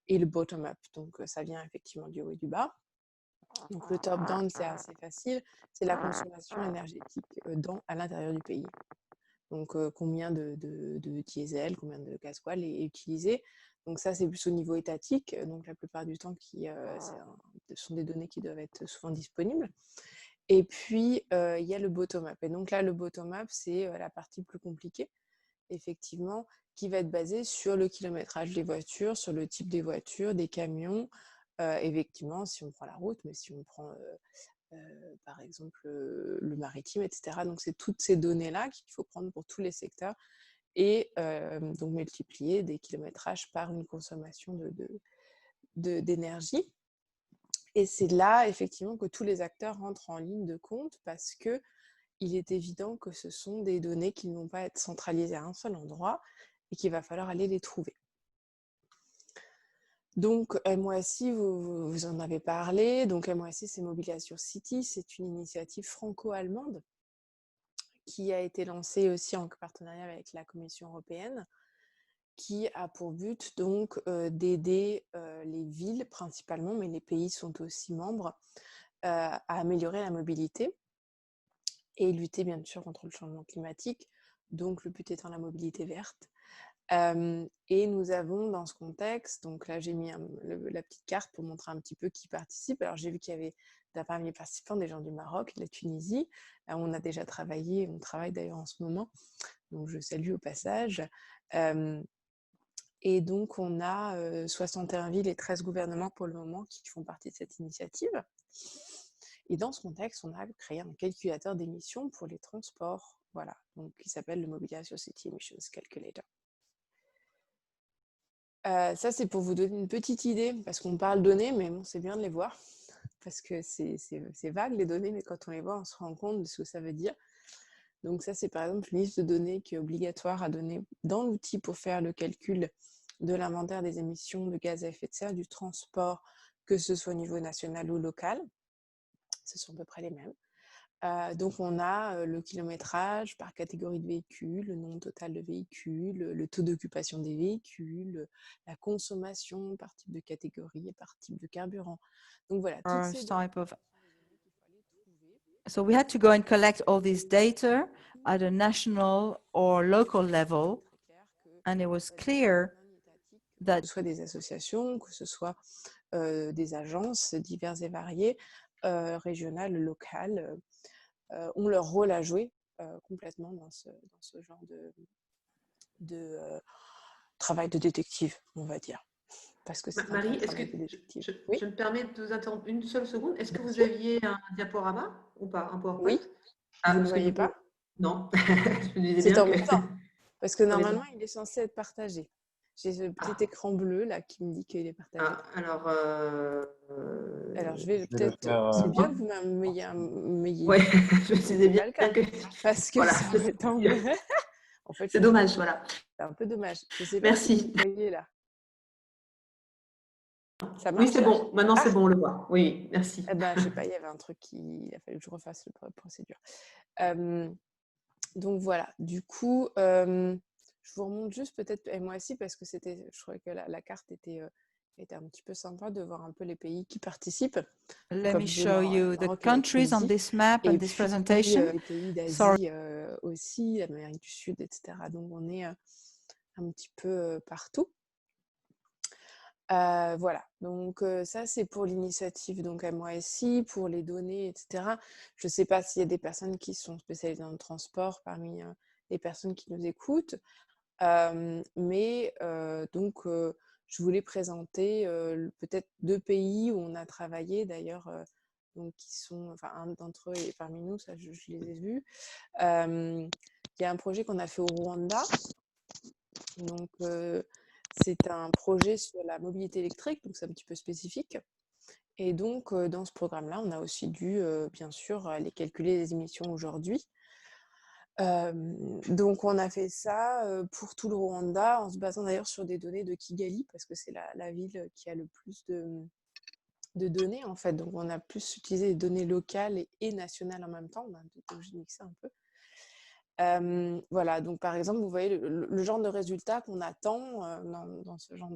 et le bottom-up. Donc, ça vient effectivement du haut et du bas. Donc, le top-down, c'est assez facile, c'est la consommation énergétique à l'intérieur du pays. Donc, combien de diesel, combien de gasoil est utilisé. Donc, ça, c'est plus au niveau étatique. Donc, la plupart du temps, ce sont des données qui doivent être souvent disponibles. Et puis, il y a le bottom-up. Et donc là, le bottom-up, c'est la partie plus compliquée, effectivement, qui va être basée sur le kilométrage des voitures, sur le type des voitures, des camions. Effectivement, si on prend la route, mais si on prend par exemple le maritime, etc. Donc, c'est toutes ces données-là qu'il faut prendre pour tous les secteurs et donc multiplier des kilométrages par une consommation d'énergie. Et c'est là, effectivement, que tous les acteurs rentrent en ligne de compte parce qu'il est évident que ce sont des données qui ne vont pas être centralisées à un seul endroit et qu'il va falloir aller les trouver. Donc, MOACI, vous en avez parlé. Donc, MOACI, c'est Mobilisation City. C'est une initiative franco-allemande qui a été lancée aussi en partenariat avec la Commission européenne, qui a pour but donc d'aider les villes principalement, mais les pays sont aussi membres, à améliorer la mobilité et lutter bien sûr contre le changement climatique, donc le but étant la mobilité verte. Et nous avons dans ce contexte, donc là j'ai mis la petite carte pour montrer un petit peu qui participe. Alors j'ai vu qu'il y avait parmi les participants des gens du Maroc, de la Tunisie. On a déjà travaillé, on travaille d'ailleurs en ce moment, donc je salue au passage. Et donc on a 61 villes et 13 gouvernements pour le moment qui font partie de cette initiative. Et dans ce contexte, on a créé un calculateur d'émissions pour les transports, voilà, donc qui s'appelle le Mobilisation City Emissions Calculator. Ça, c'est pour vous donner une petite idée, parce qu'on parle données, mais bon, c'est bien de les voir, parce que c'est vague les données, mais quand on les voit, on se rend compte de ce que ça veut dire. Donc ça, c'est par exemple une liste de données qui est obligatoire à donner dans l'outil pour faire le calcul de l'inventaire des émissions de gaz à effet de serre du transport, que ce soit au niveau national ou local. Ce sont à peu près les mêmes. Donc on a le kilométrage par catégorie de véhicules, le nombre total de véhicules, le taux d'occupation des véhicules, la consommation par type de catégorie et par type de carburant. Donc voilà, toutes ces données. So we had to go and collect all this data at a national or local level, and it was clear that que ce soit des associations, que ce soit des agences diverses et variées, régionales, locales, ont leur rôle à jouer complètement dans ce genre de travail de détective, on va dire. Parce que c'est Marie, est-ce que je me permets de vous interrompre une seule seconde. Est-ce que vous aviez un diaporama ou pas, un PowerPoint? Oui. Vous ne voyez pas? Non. Je me disais c'est bien embêtant, parce que normalement, embêtant. il est censé être partagé. J'ai ce petit écran bleu là qui me dit qu'il est partagé. Alors, je vais peut-être. C'est bien que vous m'ayez. Ouais, je me disais bien que. Parce que Voilà, c'est embêtant. En fait, c'est dommage, voilà. C'est un peu dommage. Je sais Merci. pas si vous voyez là. Ça marche, oui, c'est bon. Maintenant, c'est bon, on le voit. Oui, merci. Eh ben, je sais pas, il y avait un truc il a fallu que je refasse la procédure. Donc voilà. Du coup, je vous remonte juste peut-être MOACI parce que je trouvais que la carte était un petit peu sympa de voir un peu les pays qui participent. let me show you the countries on this map and this presentation. Les pays d'Asie aussi, l'Amérique du Sud, etc. Donc on est un petit peu partout. Voilà, donc ça c'est pour l'initiative donc MOACI, pour les données, etc. Je ne sais pas s'il y a des personnes qui sont spécialisées dans le transport parmi les personnes qui nous écoutent, mais donc je voulais présenter peut-être 2 pays où on a travaillé d'ailleurs, donc qui sont, enfin un d'entre eux est parmi nous, ça je les ai vus. Il y a un projet qu'on a fait au Rwanda, donc c'est un projet sur la mobilité électrique, donc c'est un petit peu spécifique. Et donc, dans ce programme-là, on a aussi dû, bien sûr, aller calculer les émissions aujourd'hui. Donc, on a fait ça pour tout le Rwanda, en se basant d'ailleurs sur des données de Kigali, parce que c'est la ville qui a le plus de données, en fait. Donc, on a plus utilisé les données locales et nationales en même temps. On a mixé un peu. Voilà, donc par exemple, vous voyez le genre de résultat qu'on attend dans ce genre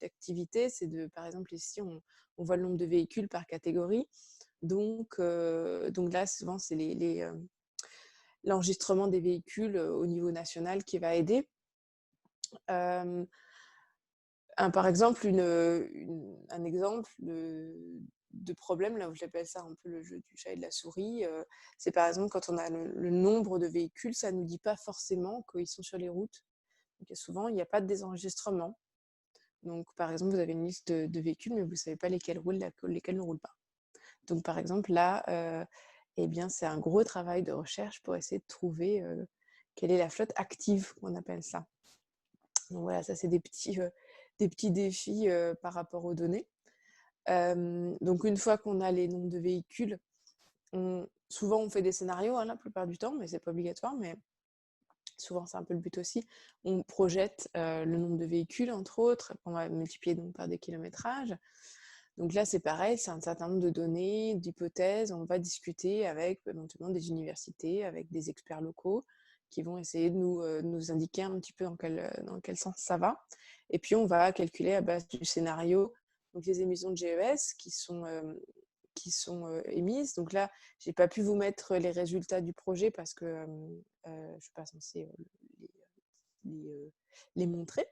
d'activité, c'est par exemple ici, on voit le nombre de véhicules par catégorie. Donc là, souvent, c'est l'enregistrement des véhicules au niveau national qui va aider. Par exemple, un exemple de problème, là où j'appelle ça un peu le jeu du chat et de la souris, c'est par exemple quand on a le nombre de véhicules, ça ne nous dit pas forcément qu'ils sont sur les routes. Donc, souvent, il n'y a pas de désenregistrement. Donc, par exemple, vous avez une liste de véhicules, mais vous ne savez pas lesquels roulent, lesquels ne roulent pas. Donc, par exemple, là, eh bien, c'est un gros travail de recherche pour essayer de trouver quelle est la flotte active, qu'on appelle ça. Donc, voilà, ça, c'est des petits défis par rapport aux données. Donc une fois qu'on a les nombres de véhicules, souvent on fait des scénarios la plupart du temps, mais c'est pas obligatoire, mais souvent c'est un peu le but aussi, on projette le nombre de véhicules, entre autres, on va multiplier donc par des kilométrages. Donc là, c'est pareil, c'est un certain nombre de données, d'hypothèses, on va discuter avec éventuellement des universités, avec des experts locaux, qui vont essayer de nous indiquer un petit peu dans quel sens ça va. Et puis, on va calculer à base du scénario donc les émissions de GES qui sont émises. Donc là, je n'ai pas pu vous mettre les résultats du projet parce que je ne suis pas censée les montrer.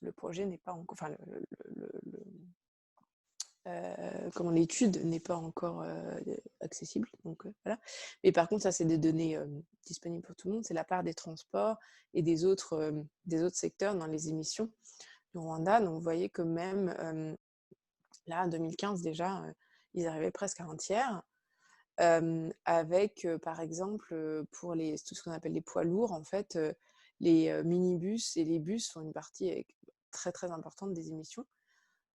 Le projet n'est pas encore... Enfin, comment l'étude n'est pas encore accessible. Donc, voilà. Mais par contre, ça, c'est des données disponibles pour tout le monde. C'est la part des transports et des autres secteurs dans les émissions du Rwanda. Donc, vous voyez que même là, en 2015, déjà, ils arrivaient presque à un tiers. Avec, par exemple, pour tout ce qu'on appelle les poids lourds, en fait, les minibus et les bus font une partie très, très importante des émissions.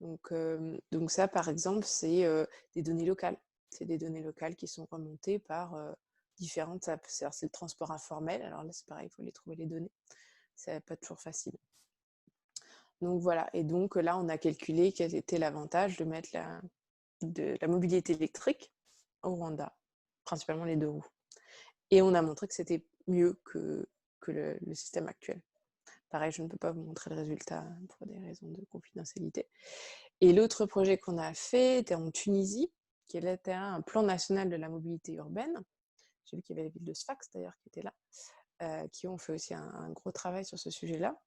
Donc ça, par exemple, c'est des données locales. C'est des données locales qui sont remontées par différentes... C'est le transport informel. Alors là, c'est pareil, il faut les trouver les données. C'est pas toujours facile. Donc voilà. Et donc là, on a calculé quel était l'avantage de mettre de la mobilité électrique au Rwanda, principalement les 2 roues. Et on a montré que c'était mieux que le système actuel. Pareil, je ne peux pas vous montrer le résultat pour des raisons de confidentialité. Et l'autre projet qu'on a fait était en Tunisie, qui était un plan national de la mobilité urbaine. J'ai vu qu'il y avait la ville de Sfax, d'ailleurs, qui était là, qui ont fait aussi un gros travail sur ce sujet-là.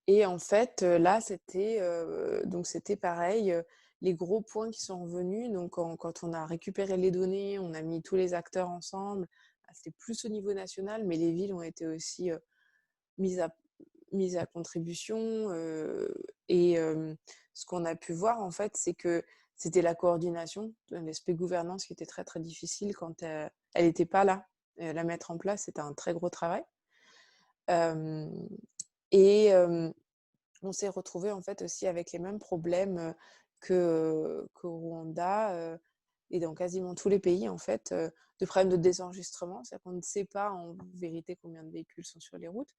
Et en fait, là, c'était pareil, les gros points qui sont revenus. Donc, quand on a récupéré les données, on a mis tous les acteurs ensemble. C'était plus au niveau national, mais les villes ont été aussi mise à contribution. Et ce qu'on a pu voir, en fait, c'est que c'était la coordination, l'aspect gouvernance qui était très, très difficile quand elle n'était pas là. La mettre en place, c'était un très gros travail. Et on s'est retrouvé en fait aussi avec les mêmes problèmes qu'au Rwanda et dans quasiment tous les pays, en fait, de problèmes de désenregistrement. C'est-à-dire qu'on ne sait pas en vérité combien de véhicules sont sur les routes.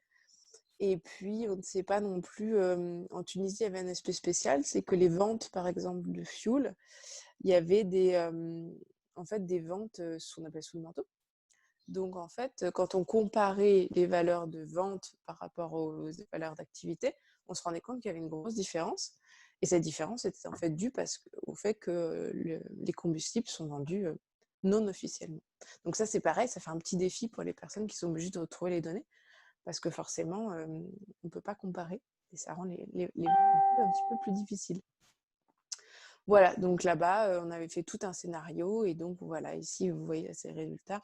Et puis, on ne sait pas non plus, en Tunisie, il y avait un aspect spécial, c'est que les ventes, par exemple, de fuel, il y avait des ventes, ce qu'on appelle sous le manteau. Donc, en fait, quand on comparait les valeurs de vente par rapport aux valeurs d'activité, on se rendait compte qu'il y avait une grosse différence. Et cette différence était en fait due au fait que les combustibles sont vendus non officiellement. Donc ça, c'est pareil, ça fait un petit défi pour les personnes qui sont obligées de retrouver les données, parce que forcément, on ne peut pas comparer, et ça rend les un petit peu plus difficiles. Voilà, donc là-bas, on avait fait tout un scénario, et donc voilà, ici, vous voyez ces résultats,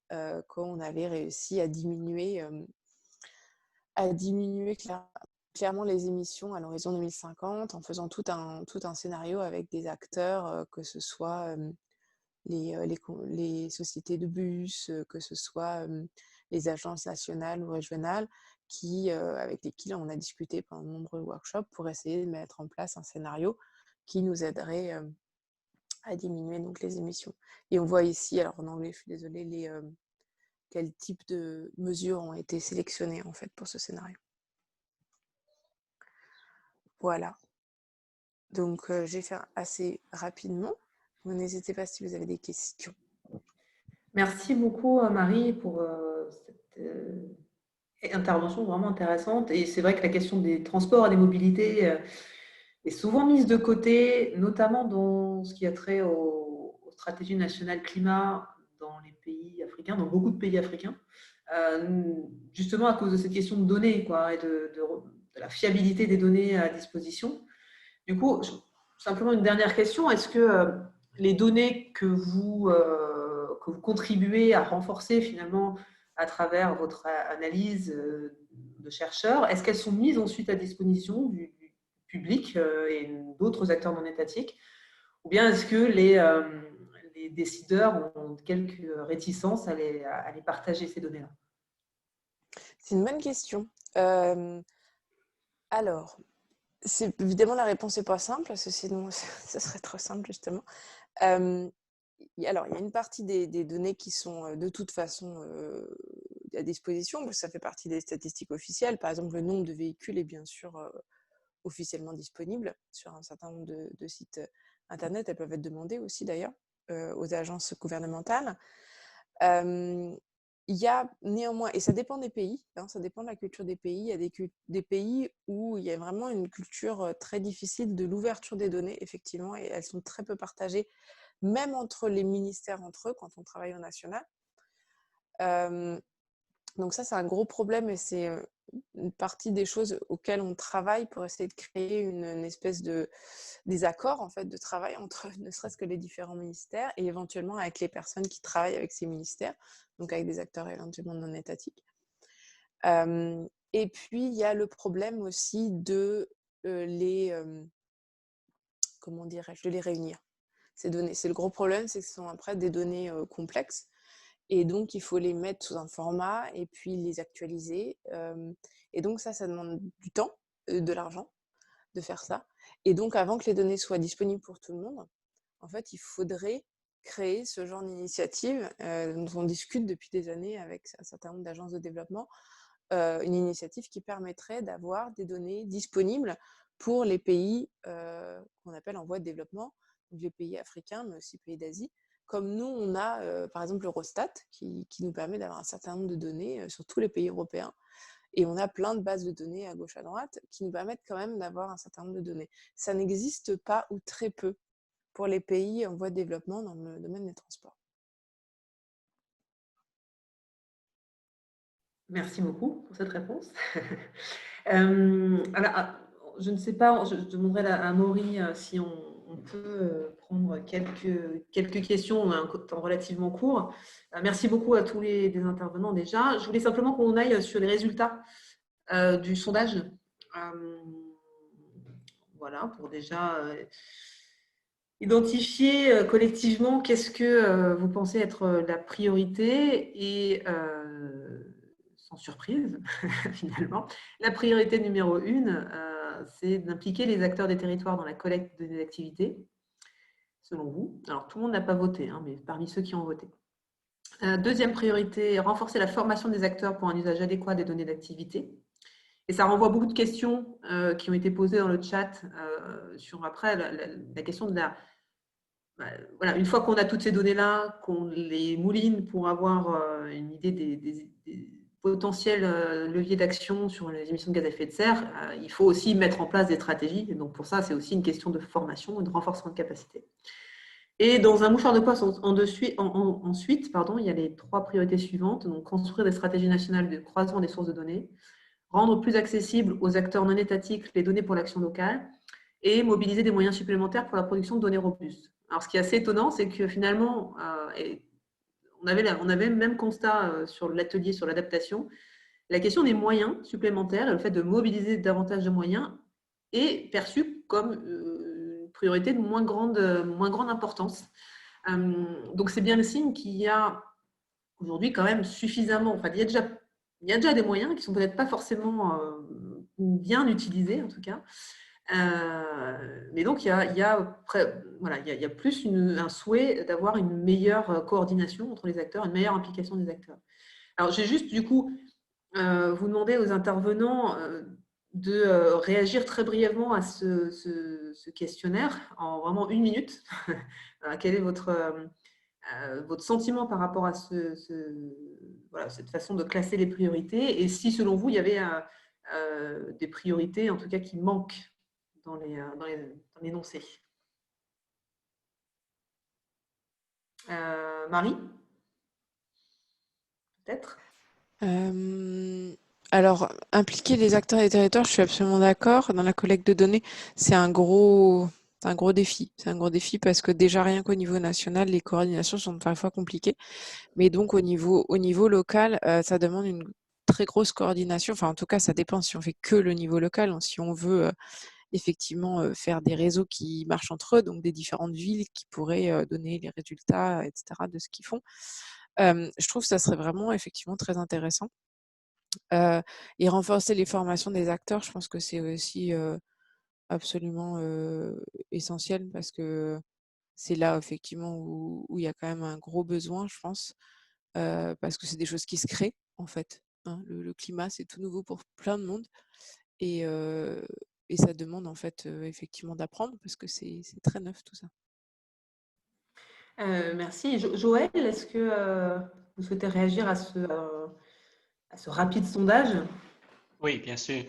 quand on avait réussi à diminuer clairement les émissions à l'horizon 2050 en faisant tout un scénario avec des acteurs, que ce soit les sociétés de bus, que ce soit les agences nationales ou régionales, avec lesquelles on a discuté pendant de nombreux workshops pour essayer de mettre en place un scénario qui nous aiderait à diminuer donc les émissions. Et on voit ici, alors en anglais, je suis désolée, quel type de mesures ont été sélectionnées en fait pour ce scénario. Voilà. Donc, j'ai fait assez rapidement. N'hésitez pas si vous avez des questions. Merci beaucoup, Marie, pour cette intervention vraiment intéressante. Et c'est vrai que la question des transports et des mobilités est souvent mise de côté, notamment dans ce qui a trait aux stratégies nationales climat dans les pays africains, dans beaucoup de pays africains, justement à cause de cette question de données, quoi, et de la fiabilité des données à disposition. Du coup, simplement une dernière question. Est-ce que les données que vous contribuez à renforcer finalement à travers votre analyse de chercheurs, est-ce qu'elles sont mises ensuite à disposition du public et d'autres acteurs non étatiques, ou bien est-ce que les décideurs ont quelques réticences à les partager, ces données-là? C'est une bonne question. Alors, évidemment, la réponse n'est pas simple, parce que sinon, ça serait trop simple, justement. Alors, il y a une partie des données qui sont de toute façon à disposition, parce que ça fait partie des statistiques officielles. Par exemple, le nombre de véhicules est bien sûr officiellement disponible sur un certain nombre de sites Internet. Elles peuvent être demandées aussi d'ailleurs aux agences gouvernementales. Il y a néanmoins, et ça dépend des pays, hein, ça dépend de la culture des pays. Il y a des pays où il y a vraiment une culture très difficile de l'ouverture des données, effectivement, et elles sont très peu partagées, même entre les ministères entre eux, quand on travaille au national. Donc ça, c'est un gros problème, et c'est une partie des choses auxquelles on travaille pour essayer de créer une espèce des accords en fait, de travail entre ne serait-ce que les différents ministères et éventuellement avec les personnes qui travaillent avec ces ministères, donc avec des acteurs éventuellement non étatiques. Et puis, il y a le problème aussi de comment dirais-je, de les réunir. Ces données, c'est le gros problème, c'est que ce sont après des données complexes. Et donc, il faut les mettre sous un format et puis les actualiser. Et donc, ça demande du temps, de l'argent, de faire ça. Et donc, avant que les données soient disponibles pour tout le monde, en fait, il faudrait créer ce genre d'initiative dont on discute depuis des années avec un certain nombre d'agences de développement, une initiative qui permettrait d'avoir des données disponibles pour les pays qu'on appelle en voie de développement, donc les pays africains, mais aussi pays d'Asie. Comme nous, on a par exemple l'Eurostat qui nous permet d'avoir un certain nombre de données sur tous les pays européens. Et on a plein de bases de données à gauche, à droite, qui nous permettent quand même d'avoir un certain nombre de données. Ça n'existe pas ou très peu pour les pays en voie de développement dans le domaine des transports. Merci beaucoup pour cette réponse. Alors, je ne sais pas, je demanderai à Maury si on peut prendre quelques questions en un temps relativement court. Merci beaucoup à tous les intervenants déjà. Je voulais simplement qu'on aille sur les résultats du sondage. Voilà, pour déjà identifier collectivement qu'est-ce que vous pensez être la priorité et sans surprise, finalement, la priorité numéro 1, c'est d'impliquer les acteurs des territoires dans la collecte des activités, selon vous. Alors, tout le monde n'a pas voté, hein, mais parmi ceux qui ont voté. Deuxième priorité, renforcer la formation des acteurs pour un usage adéquat des données d'activité. Et ça renvoie beaucoup de questions qui ont été posées dans le chat sur après la question de la... Voilà, une fois qu'on a toutes ces données-là, qu'on les mouline pour avoir une idée des potentiels leviers d'action sur les émissions de gaz à effet de serre, il faut aussi mettre en place des stratégies. Et donc, pour ça, c'est aussi une question de formation et de renforcement de capacité. Et dans un mouchoir de poste, ensuite, il y a les 3 priorités suivantes. Donc, construire des stratégies nationales de croisement des sources de données, rendre plus accessibles aux acteurs non étatiques les données pour l'action locale et mobiliser des moyens supplémentaires pour la production de données robustes. Alors, ce qui est assez étonnant, c'est que finalement, on avait le même constat sur l'atelier sur l'adaptation. La question des moyens supplémentaires et le fait de mobiliser davantage de moyens est perçue comme une priorité de moins grande importance. Donc, c'est bien le signe qu'il y a aujourd'hui quand même suffisamment, enfin, il y a déjà des moyens qui ne sont peut-être pas forcément bien utilisés, en tout cas. Mais donc, il y a plus un souhait d'avoir une meilleure coordination entre les acteurs, une meilleure implication des acteurs. Alors, j'ai juste, du coup, vous demander aux intervenants de réagir très brièvement à ce questionnaire en vraiment 1 minute. Quel est votre sentiment par rapport à cette façon de classer les priorités et si, selon vous, il y avait des priorités, en tout cas, qui manquent dans l'énoncé. Marie, peut-être? Alors, impliquer les acteurs des territoires, je suis absolument d'accord. Dans la collecte de données, c'est un gros défi. C'est un gros défi parce que déjà, rien qu'au niveau national, les coordinations sont parfois compliquées. Mais donc, au niveau local, ça demande une très grosse coordination. Enfin, en tout cas, ça dépend si on fait que le niveau local. Si on veut effectivement faire des réseaux qui marchent entre eux, donc des différentes villes qui pourraient donner les résultats, etc., de ce qu'ils font. Je trouve que ça serait vraiment effectivement très intéressant. Et renforcer les formations des acteurs, je pense que c'est aussi absolument essentiel parce que c'est là effectivement où il y a quand même un gros besoin, je pense, parce que c'est des choses qui se créent. en fait. Hein. Le climat, c'est tout nouveau pour plein de monde. Et ça demande en fait effectivement d'apprendre parce que c'est très neuf tout ça. Merci. Joël, est-ce que vous souhaitez réagir à ce rapide sondage? Oui, bien sûr.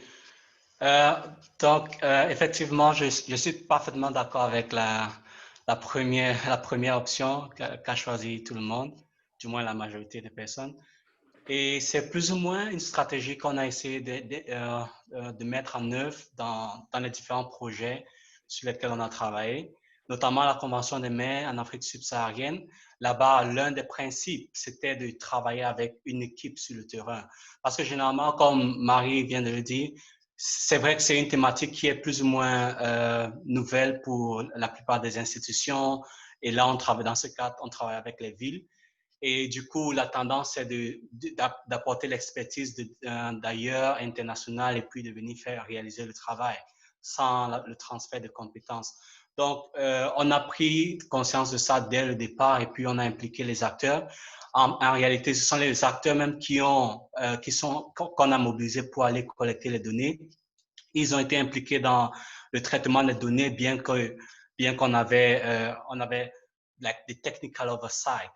Donc, effectivement, je suis parfaitement d'accord avec la première option qu'a choisi tout le monde, du moins la majorité des personnes. Et c'est plus ou moins une stratégie qu'on a essayé de mettre en œuvre dans les différents projets sur lesquels on a travaillé, notamment la Convention des maires en Afrique subsaharienne. Là-bas, l'un des principes, c'était de travailler avec une équipe sur le terrain. Parce que généralement, comme Marie vient de le dire, c'est vrai que c'est une thématique qui est plus ou moins nouvelle pour la plupart des institutions. Et là, dans ce cadre, on travaille avec les villes. Et du coup, la tendance, c'est d'apporter l'expertise d'ailleurs internationale et puis de venir faire réaliser le travail sans le transfert de compétences. Donc, on a pris conscience de ça dès le départ et puis on a impliqué les acteurs. En réalité, ce sont les acteurs même qu'on a mobilisés pour aller collecter les données. Ils ont été impliqués dans le traitement des données, bien qu'on avait des technical oversight.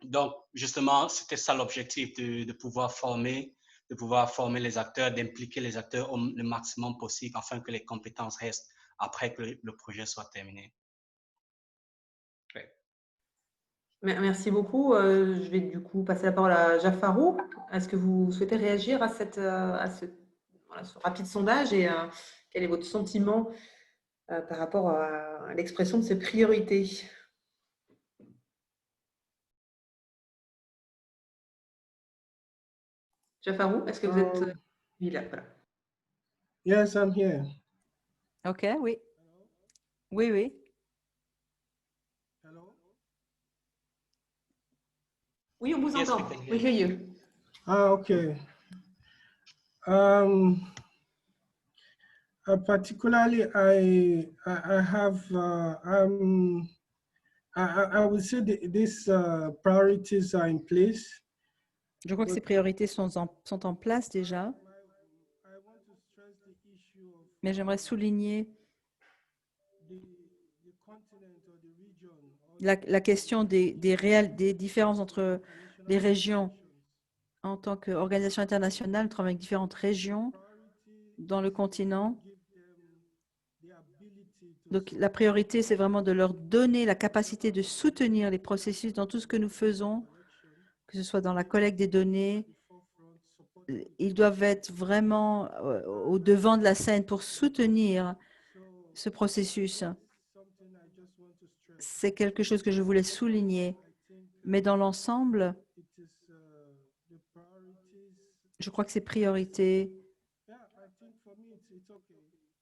Donc, justement, c'était ça l'objectif, de pouvoir former les acteurs, d'impliquer les acteurs le maximum possible afin que les compétences restent après que le projet soit terminé. Ouais. Merci beaucoup. Je vais du coup passer la parole à Jafarou. Est-ce que vous souhaitez réagir à ce rapide sondage et quel est votre sentiment par rapport à l'expression de ces priorités? Jafarou, est-ce que vous êtes là? Voilà. Yes, I'm here. OK, oui. Oui, oui. Hello? Oui, on vous Yes, entend. we can hear We hear you. Okay. Particularly, I have I would say these priorities are in place. Je crois que ces priorités sont en place déjà, I want to stress the issue of mais j'aimerais souligner the continent or the region or la question des différences entre les régions. En tant qu'organisation internationale, nous travaillons avec différentes régions dans le continent. Donc, la priorité, c'est vraiment de leur donner la capacité de soutenir les processus dans tout ce que nous faisons, que ce soit dans la collecte des données. Ils doivent être vraiment au devant de la scène pour soutenir ce processus. C'est quelque chose que je voulais souligner. Mais dans l'ensemble, je crois que ces priorités,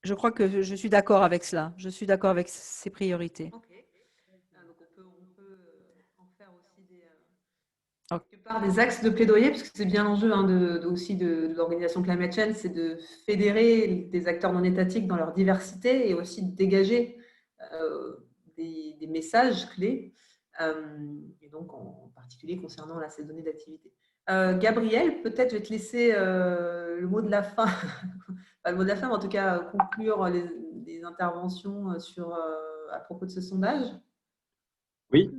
je crois que je suis d'accord avec cela. Je suis d'accord avec ces priorités. Ok. Donc on peut en faire aussi des axes de plaidoyer, parce que c'est bien l'enjeu aussi de l'organisation Climate Change, c'est de fédérer des acteurs non étatiques dans leur diversité et aussi de dégager des messages clés, et donc en particulier concernant ces données d'activité. Gabriel, peut-être je vais te laisser le mot de la fin, pas le mot de la fin, mais en tout cas conclure les interventions à propos de ce sondage. Oui,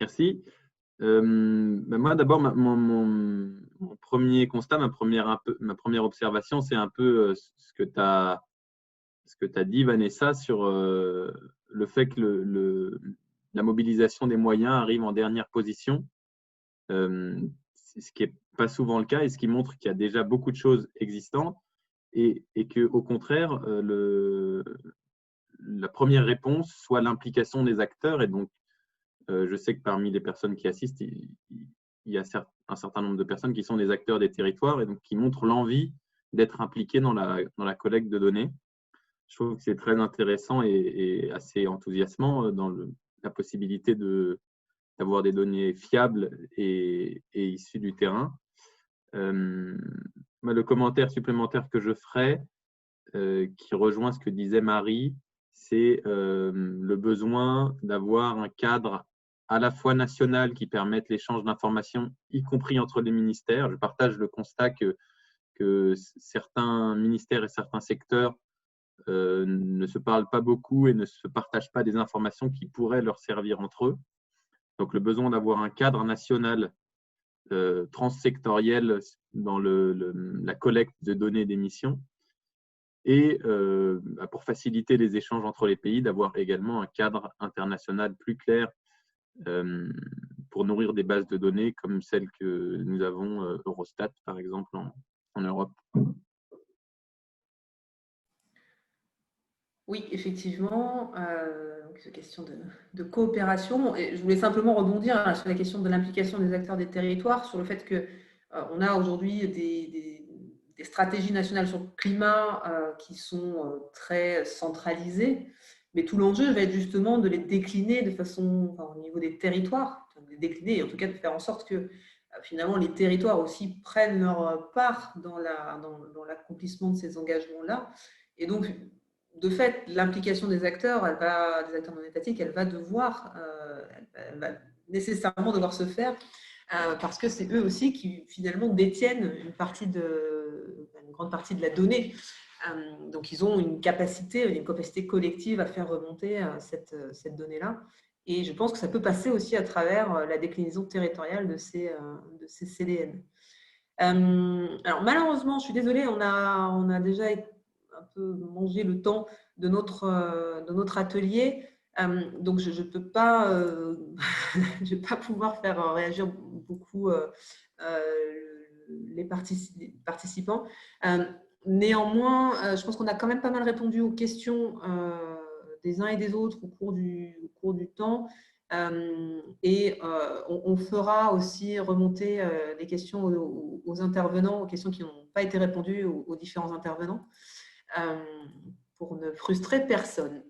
merci. Moi, d'abord, mon premier constat, ma première observation, c'est un peu ce que tu as dit, Vanessa, sur le fait que la mobilisation des moyens arrive en dernière position, ce qui n'est pas souvent le cas et ce qui montre qu'il y a déjà beaucoup de choses existantes et qu'au contraire, la première réponse soit l'implication des acteurs. Et donc, je sais que parmi les personnes qui assistent, il y a un certain nombre de personnes qui sont des acteurs des territoires et donc qui montrent l'envie d'être impliqués dans la collecte de données. Je trouve que c'est très intéressant et assez enthousiasmant dans la possibilité d'avoir des données fiables et issues du terrain. Le commentaire supplémentaire que je ferai, qui rejoint ce que disait Marie, c'est le besoin d'avoir un cadre à la fois nationales qui permettent l'échange d'informations, y compris entre les ministères. Je partage le constat que certains ministères et certains secteurs ne se parlent pas beaucoup et ne se partagent pas des informations qui pourraient leur servir entre eux. Donc, le besoin d'avoir un cadre national transsectoriel dans la collecte de données d'émissions et pour faciliter les échanges entre les pays, d'avoir également un cadre international plus clair pour nourrir des bases de données comme celles que nous avons Eurostat, par exemple, en Europe. Oui, effectivement, c'est une question de coopération. Et je voulais simplement rebondir sur la question de l'implication des acteurs des territoires, sur le fait qu'on a aujourd'hui des stratégies nationales sur le climat qui sont très centralisées, mais tout l'enjeu va être justement de les décliner de façon, au niveau des territoires, de les décliner et en tout cas de faire en sorte que finalement les territoires aussi prennent leur part dans l'accomplissement de ces engagements-là. Et donc, de fait, l'implication des acteurs, des acteurs non étatiques, elle va nécessairement devoir se faire parce que c'est eux aussi qui finalement détiennent une grande partie de la donnée. Donc, ils ont une capacité collective à faire remonter cette donnée-là. Et je pense que ça peut passer aussi à travers la déclinaison territoriale de ces CDN. Alors, malheureusement, je suis désolée, on a déjà un peu mangé le temps de notre atelier. Donc, je ne peux pas, je vais pas pouvoir faire réagir beaucoup les participants. Néanmoins, je pense qu'on a quand même pas mal répondu aux questions des uns et des autres au cours du temps. Et on fera aussi remonter les questions aux intervenants, aux questions qui n'ont pas été répondues aux différents intervenants, pour ne frustrer personne.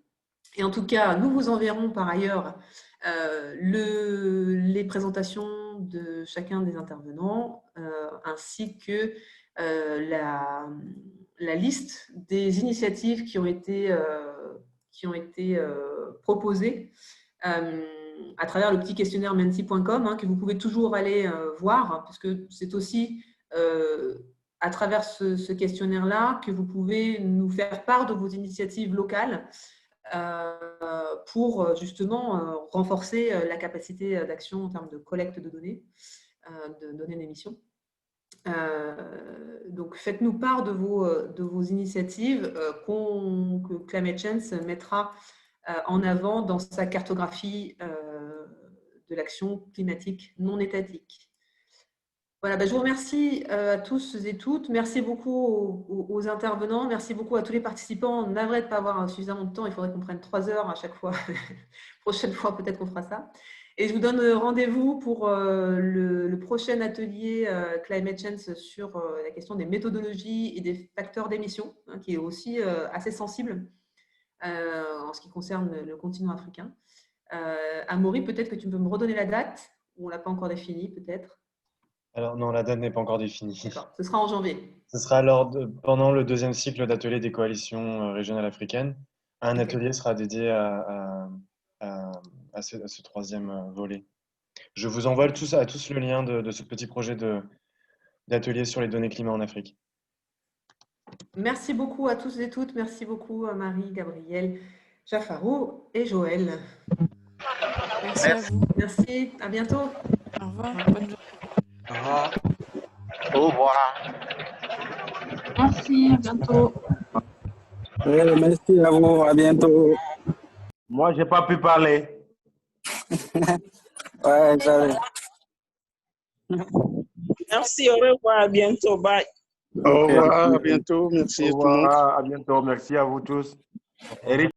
Et en tout cas, nous vous enverrons par ailleurs les présentations de chacun des intervenants, ainsi que la liste des initiatives qui ont été proposées à travers le petit questionnaire menti.com, que vous pouvez toujours aller voir, parce que c'est aussi à travers ce questionnaire-là que vous pouvez nous faire part de vos initiatives locales pour justement renforcer la capacité d'action en termes de collecte de données d'émissions. Donc, faites-nous part de vos initiatives que Climate Change mettra en avant dans sa cartographie de l'action climatique non étatique. Voilà, je vous remercie à tous et toutes. Merci beaucoup aux intervenants. Merci beaucoup à tous les participants. Navré de ne pas avoir suffisamment de temps. Il faudrait qu'on prenne 3 heures à chaque fois. Prochaine fois, peut-être qu'on fera ça. Et je vous donne rendez-vous pour le prochain atelier Climate Change sur la question des méthodologies et des facteurs d'émission, qui est aussi assez sensible en ce qui concerne le continent africain. Amaury, peut-être que tu peux me redonner la date, ou on ne l'a pas encore définie, peut-être. Alors non, la date n'est pas encore définie. D'accord, ce sera en janvier. Ce sera pendant le 2e cycle d'ateliers des coalitions régionales africaines. Un atelier sera dédié à ce 3e volet. Je vous envoie à tous le lien de ce petit projet d'atelier sur les données climat en Afrique. Merci beaucoup à tous et toutes. Merci beaucoup à Marie, Gabriel, Jafarou et Joël. Merci à vous. Merci, à bientôt. Au revoir. Bonne journée. Au revoir. Au revoir. Merci, à bientôt. Merci à vous, à bientôt. Moi, je n'ai pas pu parler. Ouais, j'avais. Merci, au revoir, à bientôt. Bye. Au revoir, à bientôt. Merci Au tout le monde. revoir, à bientôt. Merci à vous tous. Eric.